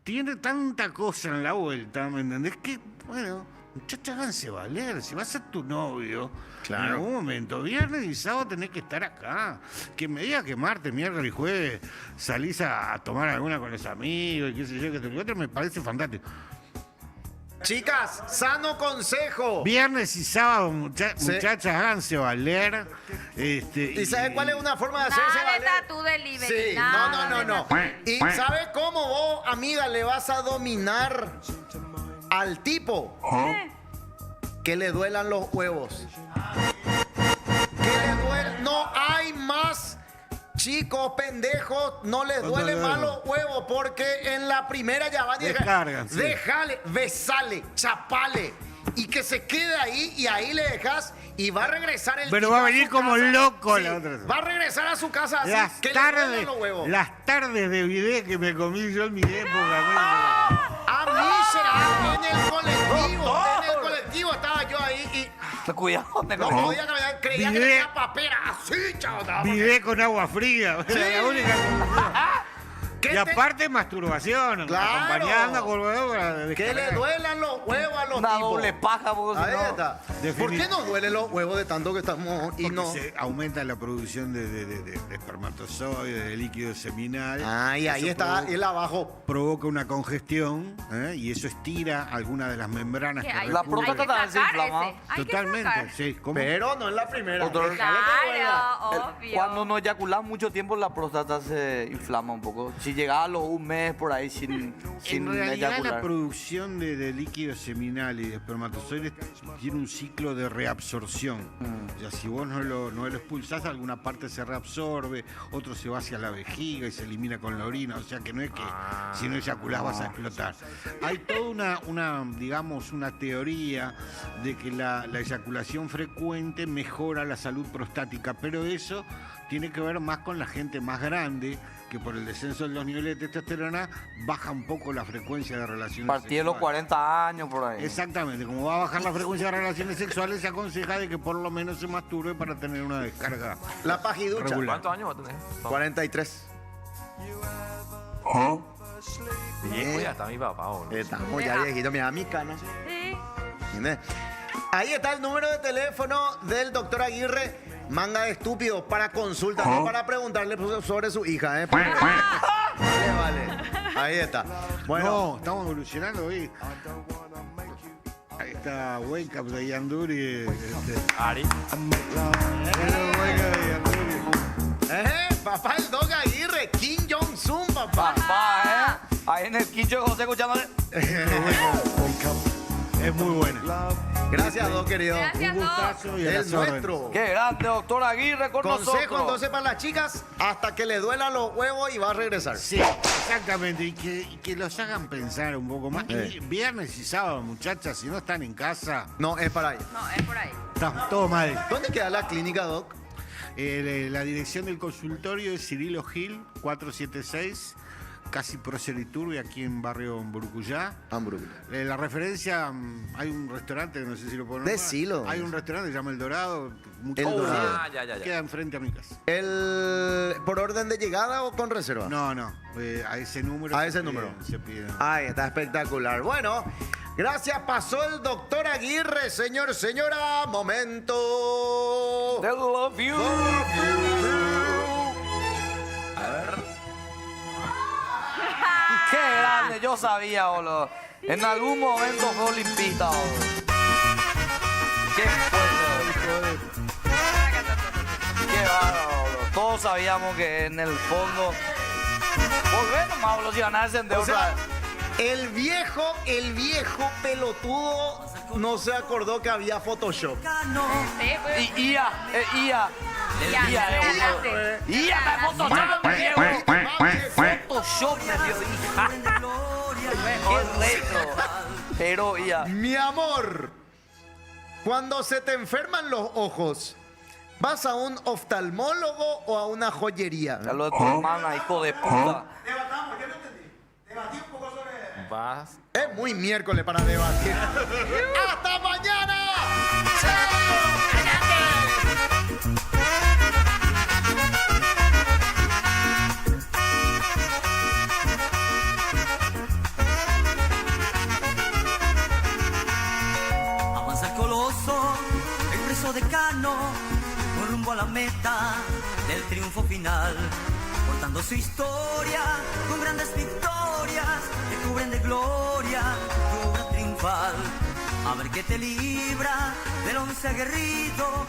tiene tanta cosa en la vuelta, ¿me entendés? Que, bueno, muchachos, háganse valer. Si va a ser tu novio, en algún momento, viernes y sábado tenés que estar acá. Que me diga que martes, miércoles y jueves salís a tomar alguna con los amigos y qué sé yo, que te otro, me parece fantástico. Chicas, sano consejo. Viernes y sábado, muchachas, háganse valer. ¿Y sabes cuál es una forma de hacerse valer? Nada de tatú delivery. Sí, no. ¿Y sabes cómo vos, amiga, le vas a dominar al tipo? Que le duelan los huevos. Que le duelen. No hay más. Chicos, pendejos, no les duele más los huevos porque en la primera ya van a descargan. Sí. Déjale, besale, chapale y que se quede ahí y ahí le dejas y va a regresar el Pero tipo va a venir como casa. loco Sí, la otra. Va a regresar a su casa así que le duelen los huevos. Las tardes de video que me comí yo en mi época. A mí será en el colectivo. En el colectivo estaba yo ahí y... Cuidado, no podía caminar, creía que tenía papera así, chao. Vivé con agua fría. Sí. La única y aparte masturbación, acompañando con que le duelan los huevos a los Una tipos. doble paja, vos. Ahí si no. está. ¿Por qué nos duelen los huevos de tanto que estamos y Porque no? se aumenta la producción de espermatozoides, de líquido seminal. Ah, y ahí Eso está el abajo. Provoca una congestión, y eso estira alguna de las membranas Que que hay- La recubren. próstata también se inflama. Hay que Totalmente, sacar. sí. ¿Cómo? Pero no es la primera. Otro- Déjale que duela. Claro, obvio. Cuando no eyaculas mucho tiempo, la próstata se inflama un poco. Si llega a los un mes por ahí sin En realidad la eyacular. producción de líquido seminal y de espermatozoides tiene un ciclo de reabsorción. O sea, si vos no lo expulsás, alguna parte se reabsorbe, otro se va hacia la vejiga y se elimina con la orina. O sea que no es que si no eyaculás vas a explotar. Hay toda digamos, una teoría de que la eyaculación frecuente mejora la salud prostática, pero eso tiene que ver más con la gente más grande, que por el descenso de los niveles de testosterona baja un poco la frecuencia de relaciones Partí de los sexuales. 40 años por ahí. Exactamente, como va a bajar la frecuencia de relaciones sexuales, se aconseja de que por lo menos se masturbe para tener una descarga La pajiducha. regular. ¿Cuántos años va a tener? 43. Viejo, ya está mi papá, boludo. Estamos ya viejitos, mira mi cana. Sí. ¿Entiendes? Ahí está el número de teléfono del doctor Aguirre. Manga de estúpidos para consulta, no para preguntarle sobre su hija, ¿eh? Vale. Ahí está. Bueno, No, estamos evolucionando hoy. Ahí está Wake Up de Yanduri. Ari. papá, el Doc Aguirre, Kim Jong-un, papá. Papá, ahí en el quincho de José escuchándole. Es muy buena. Gracias, Doc, querido. Gracias, Un gustazo y a El las órdenes. nuestro. Qué grande, doctor Aguirre, con Consejo nosotros. entonces para las chicas, hasta que le duelan los huevos y va a regresar. Sí, exactamente, y que los hagan pensar un poco más. Y viernes y sábado, muchachas, si no están en casa, No, es para ahí. No, es por ahí. está todo mal. ¿Dónde queda la clínica, Doc? La dirección del consultorio es Cirilo Gil, 476, casi Proseriturbe, aquí en barrio Burucuyá. La referencia, hay un restaurante, no sé si lo puedo nombrar. Decilo. Hay un restaurante que se llama El Dorado. El Dorado. Ah, ya. Queda enfrente a mi casa. ¿Por orden de llegada o con reserva? No, a ese número. A ese número. Se pide. Ahí está, espectacular. Bueno, gracias. Pasó el doctor Aguirre, señora. Momento. The love you. A ver. Qué grande, yo sabía, boludo. En algún momento fue olimpista, boludo. Qué fuerte. Qué bárbaro, boludo. Todos sabíamos que en el fondo. Volver nomás, boludo, si van a ascender O sea, otra vez. el viejo pelotudo no se acordó que había Photoshop. Sí, pues. IA. IA, me Photoshop, me dio. Photoshop me dio, hija. Qué retro. Pero IA. Mi amor, cuando se te enferman los ojos, ¿vas a un oftalmólogo o a una joyería? A lo de tu hermana, hijo de puta. Debatamos, yo no entendí. Debatí un poco sobre... Vas. Es muy miércoles para debatir. ¡Hasta mañana! Avanza el coloso, el preso decano, con rumbo a la meta del triunfo final, contando su historia con grandes victorias que cubren de gloria tu obra triunfal. A ver qué te libra del once aguerrido.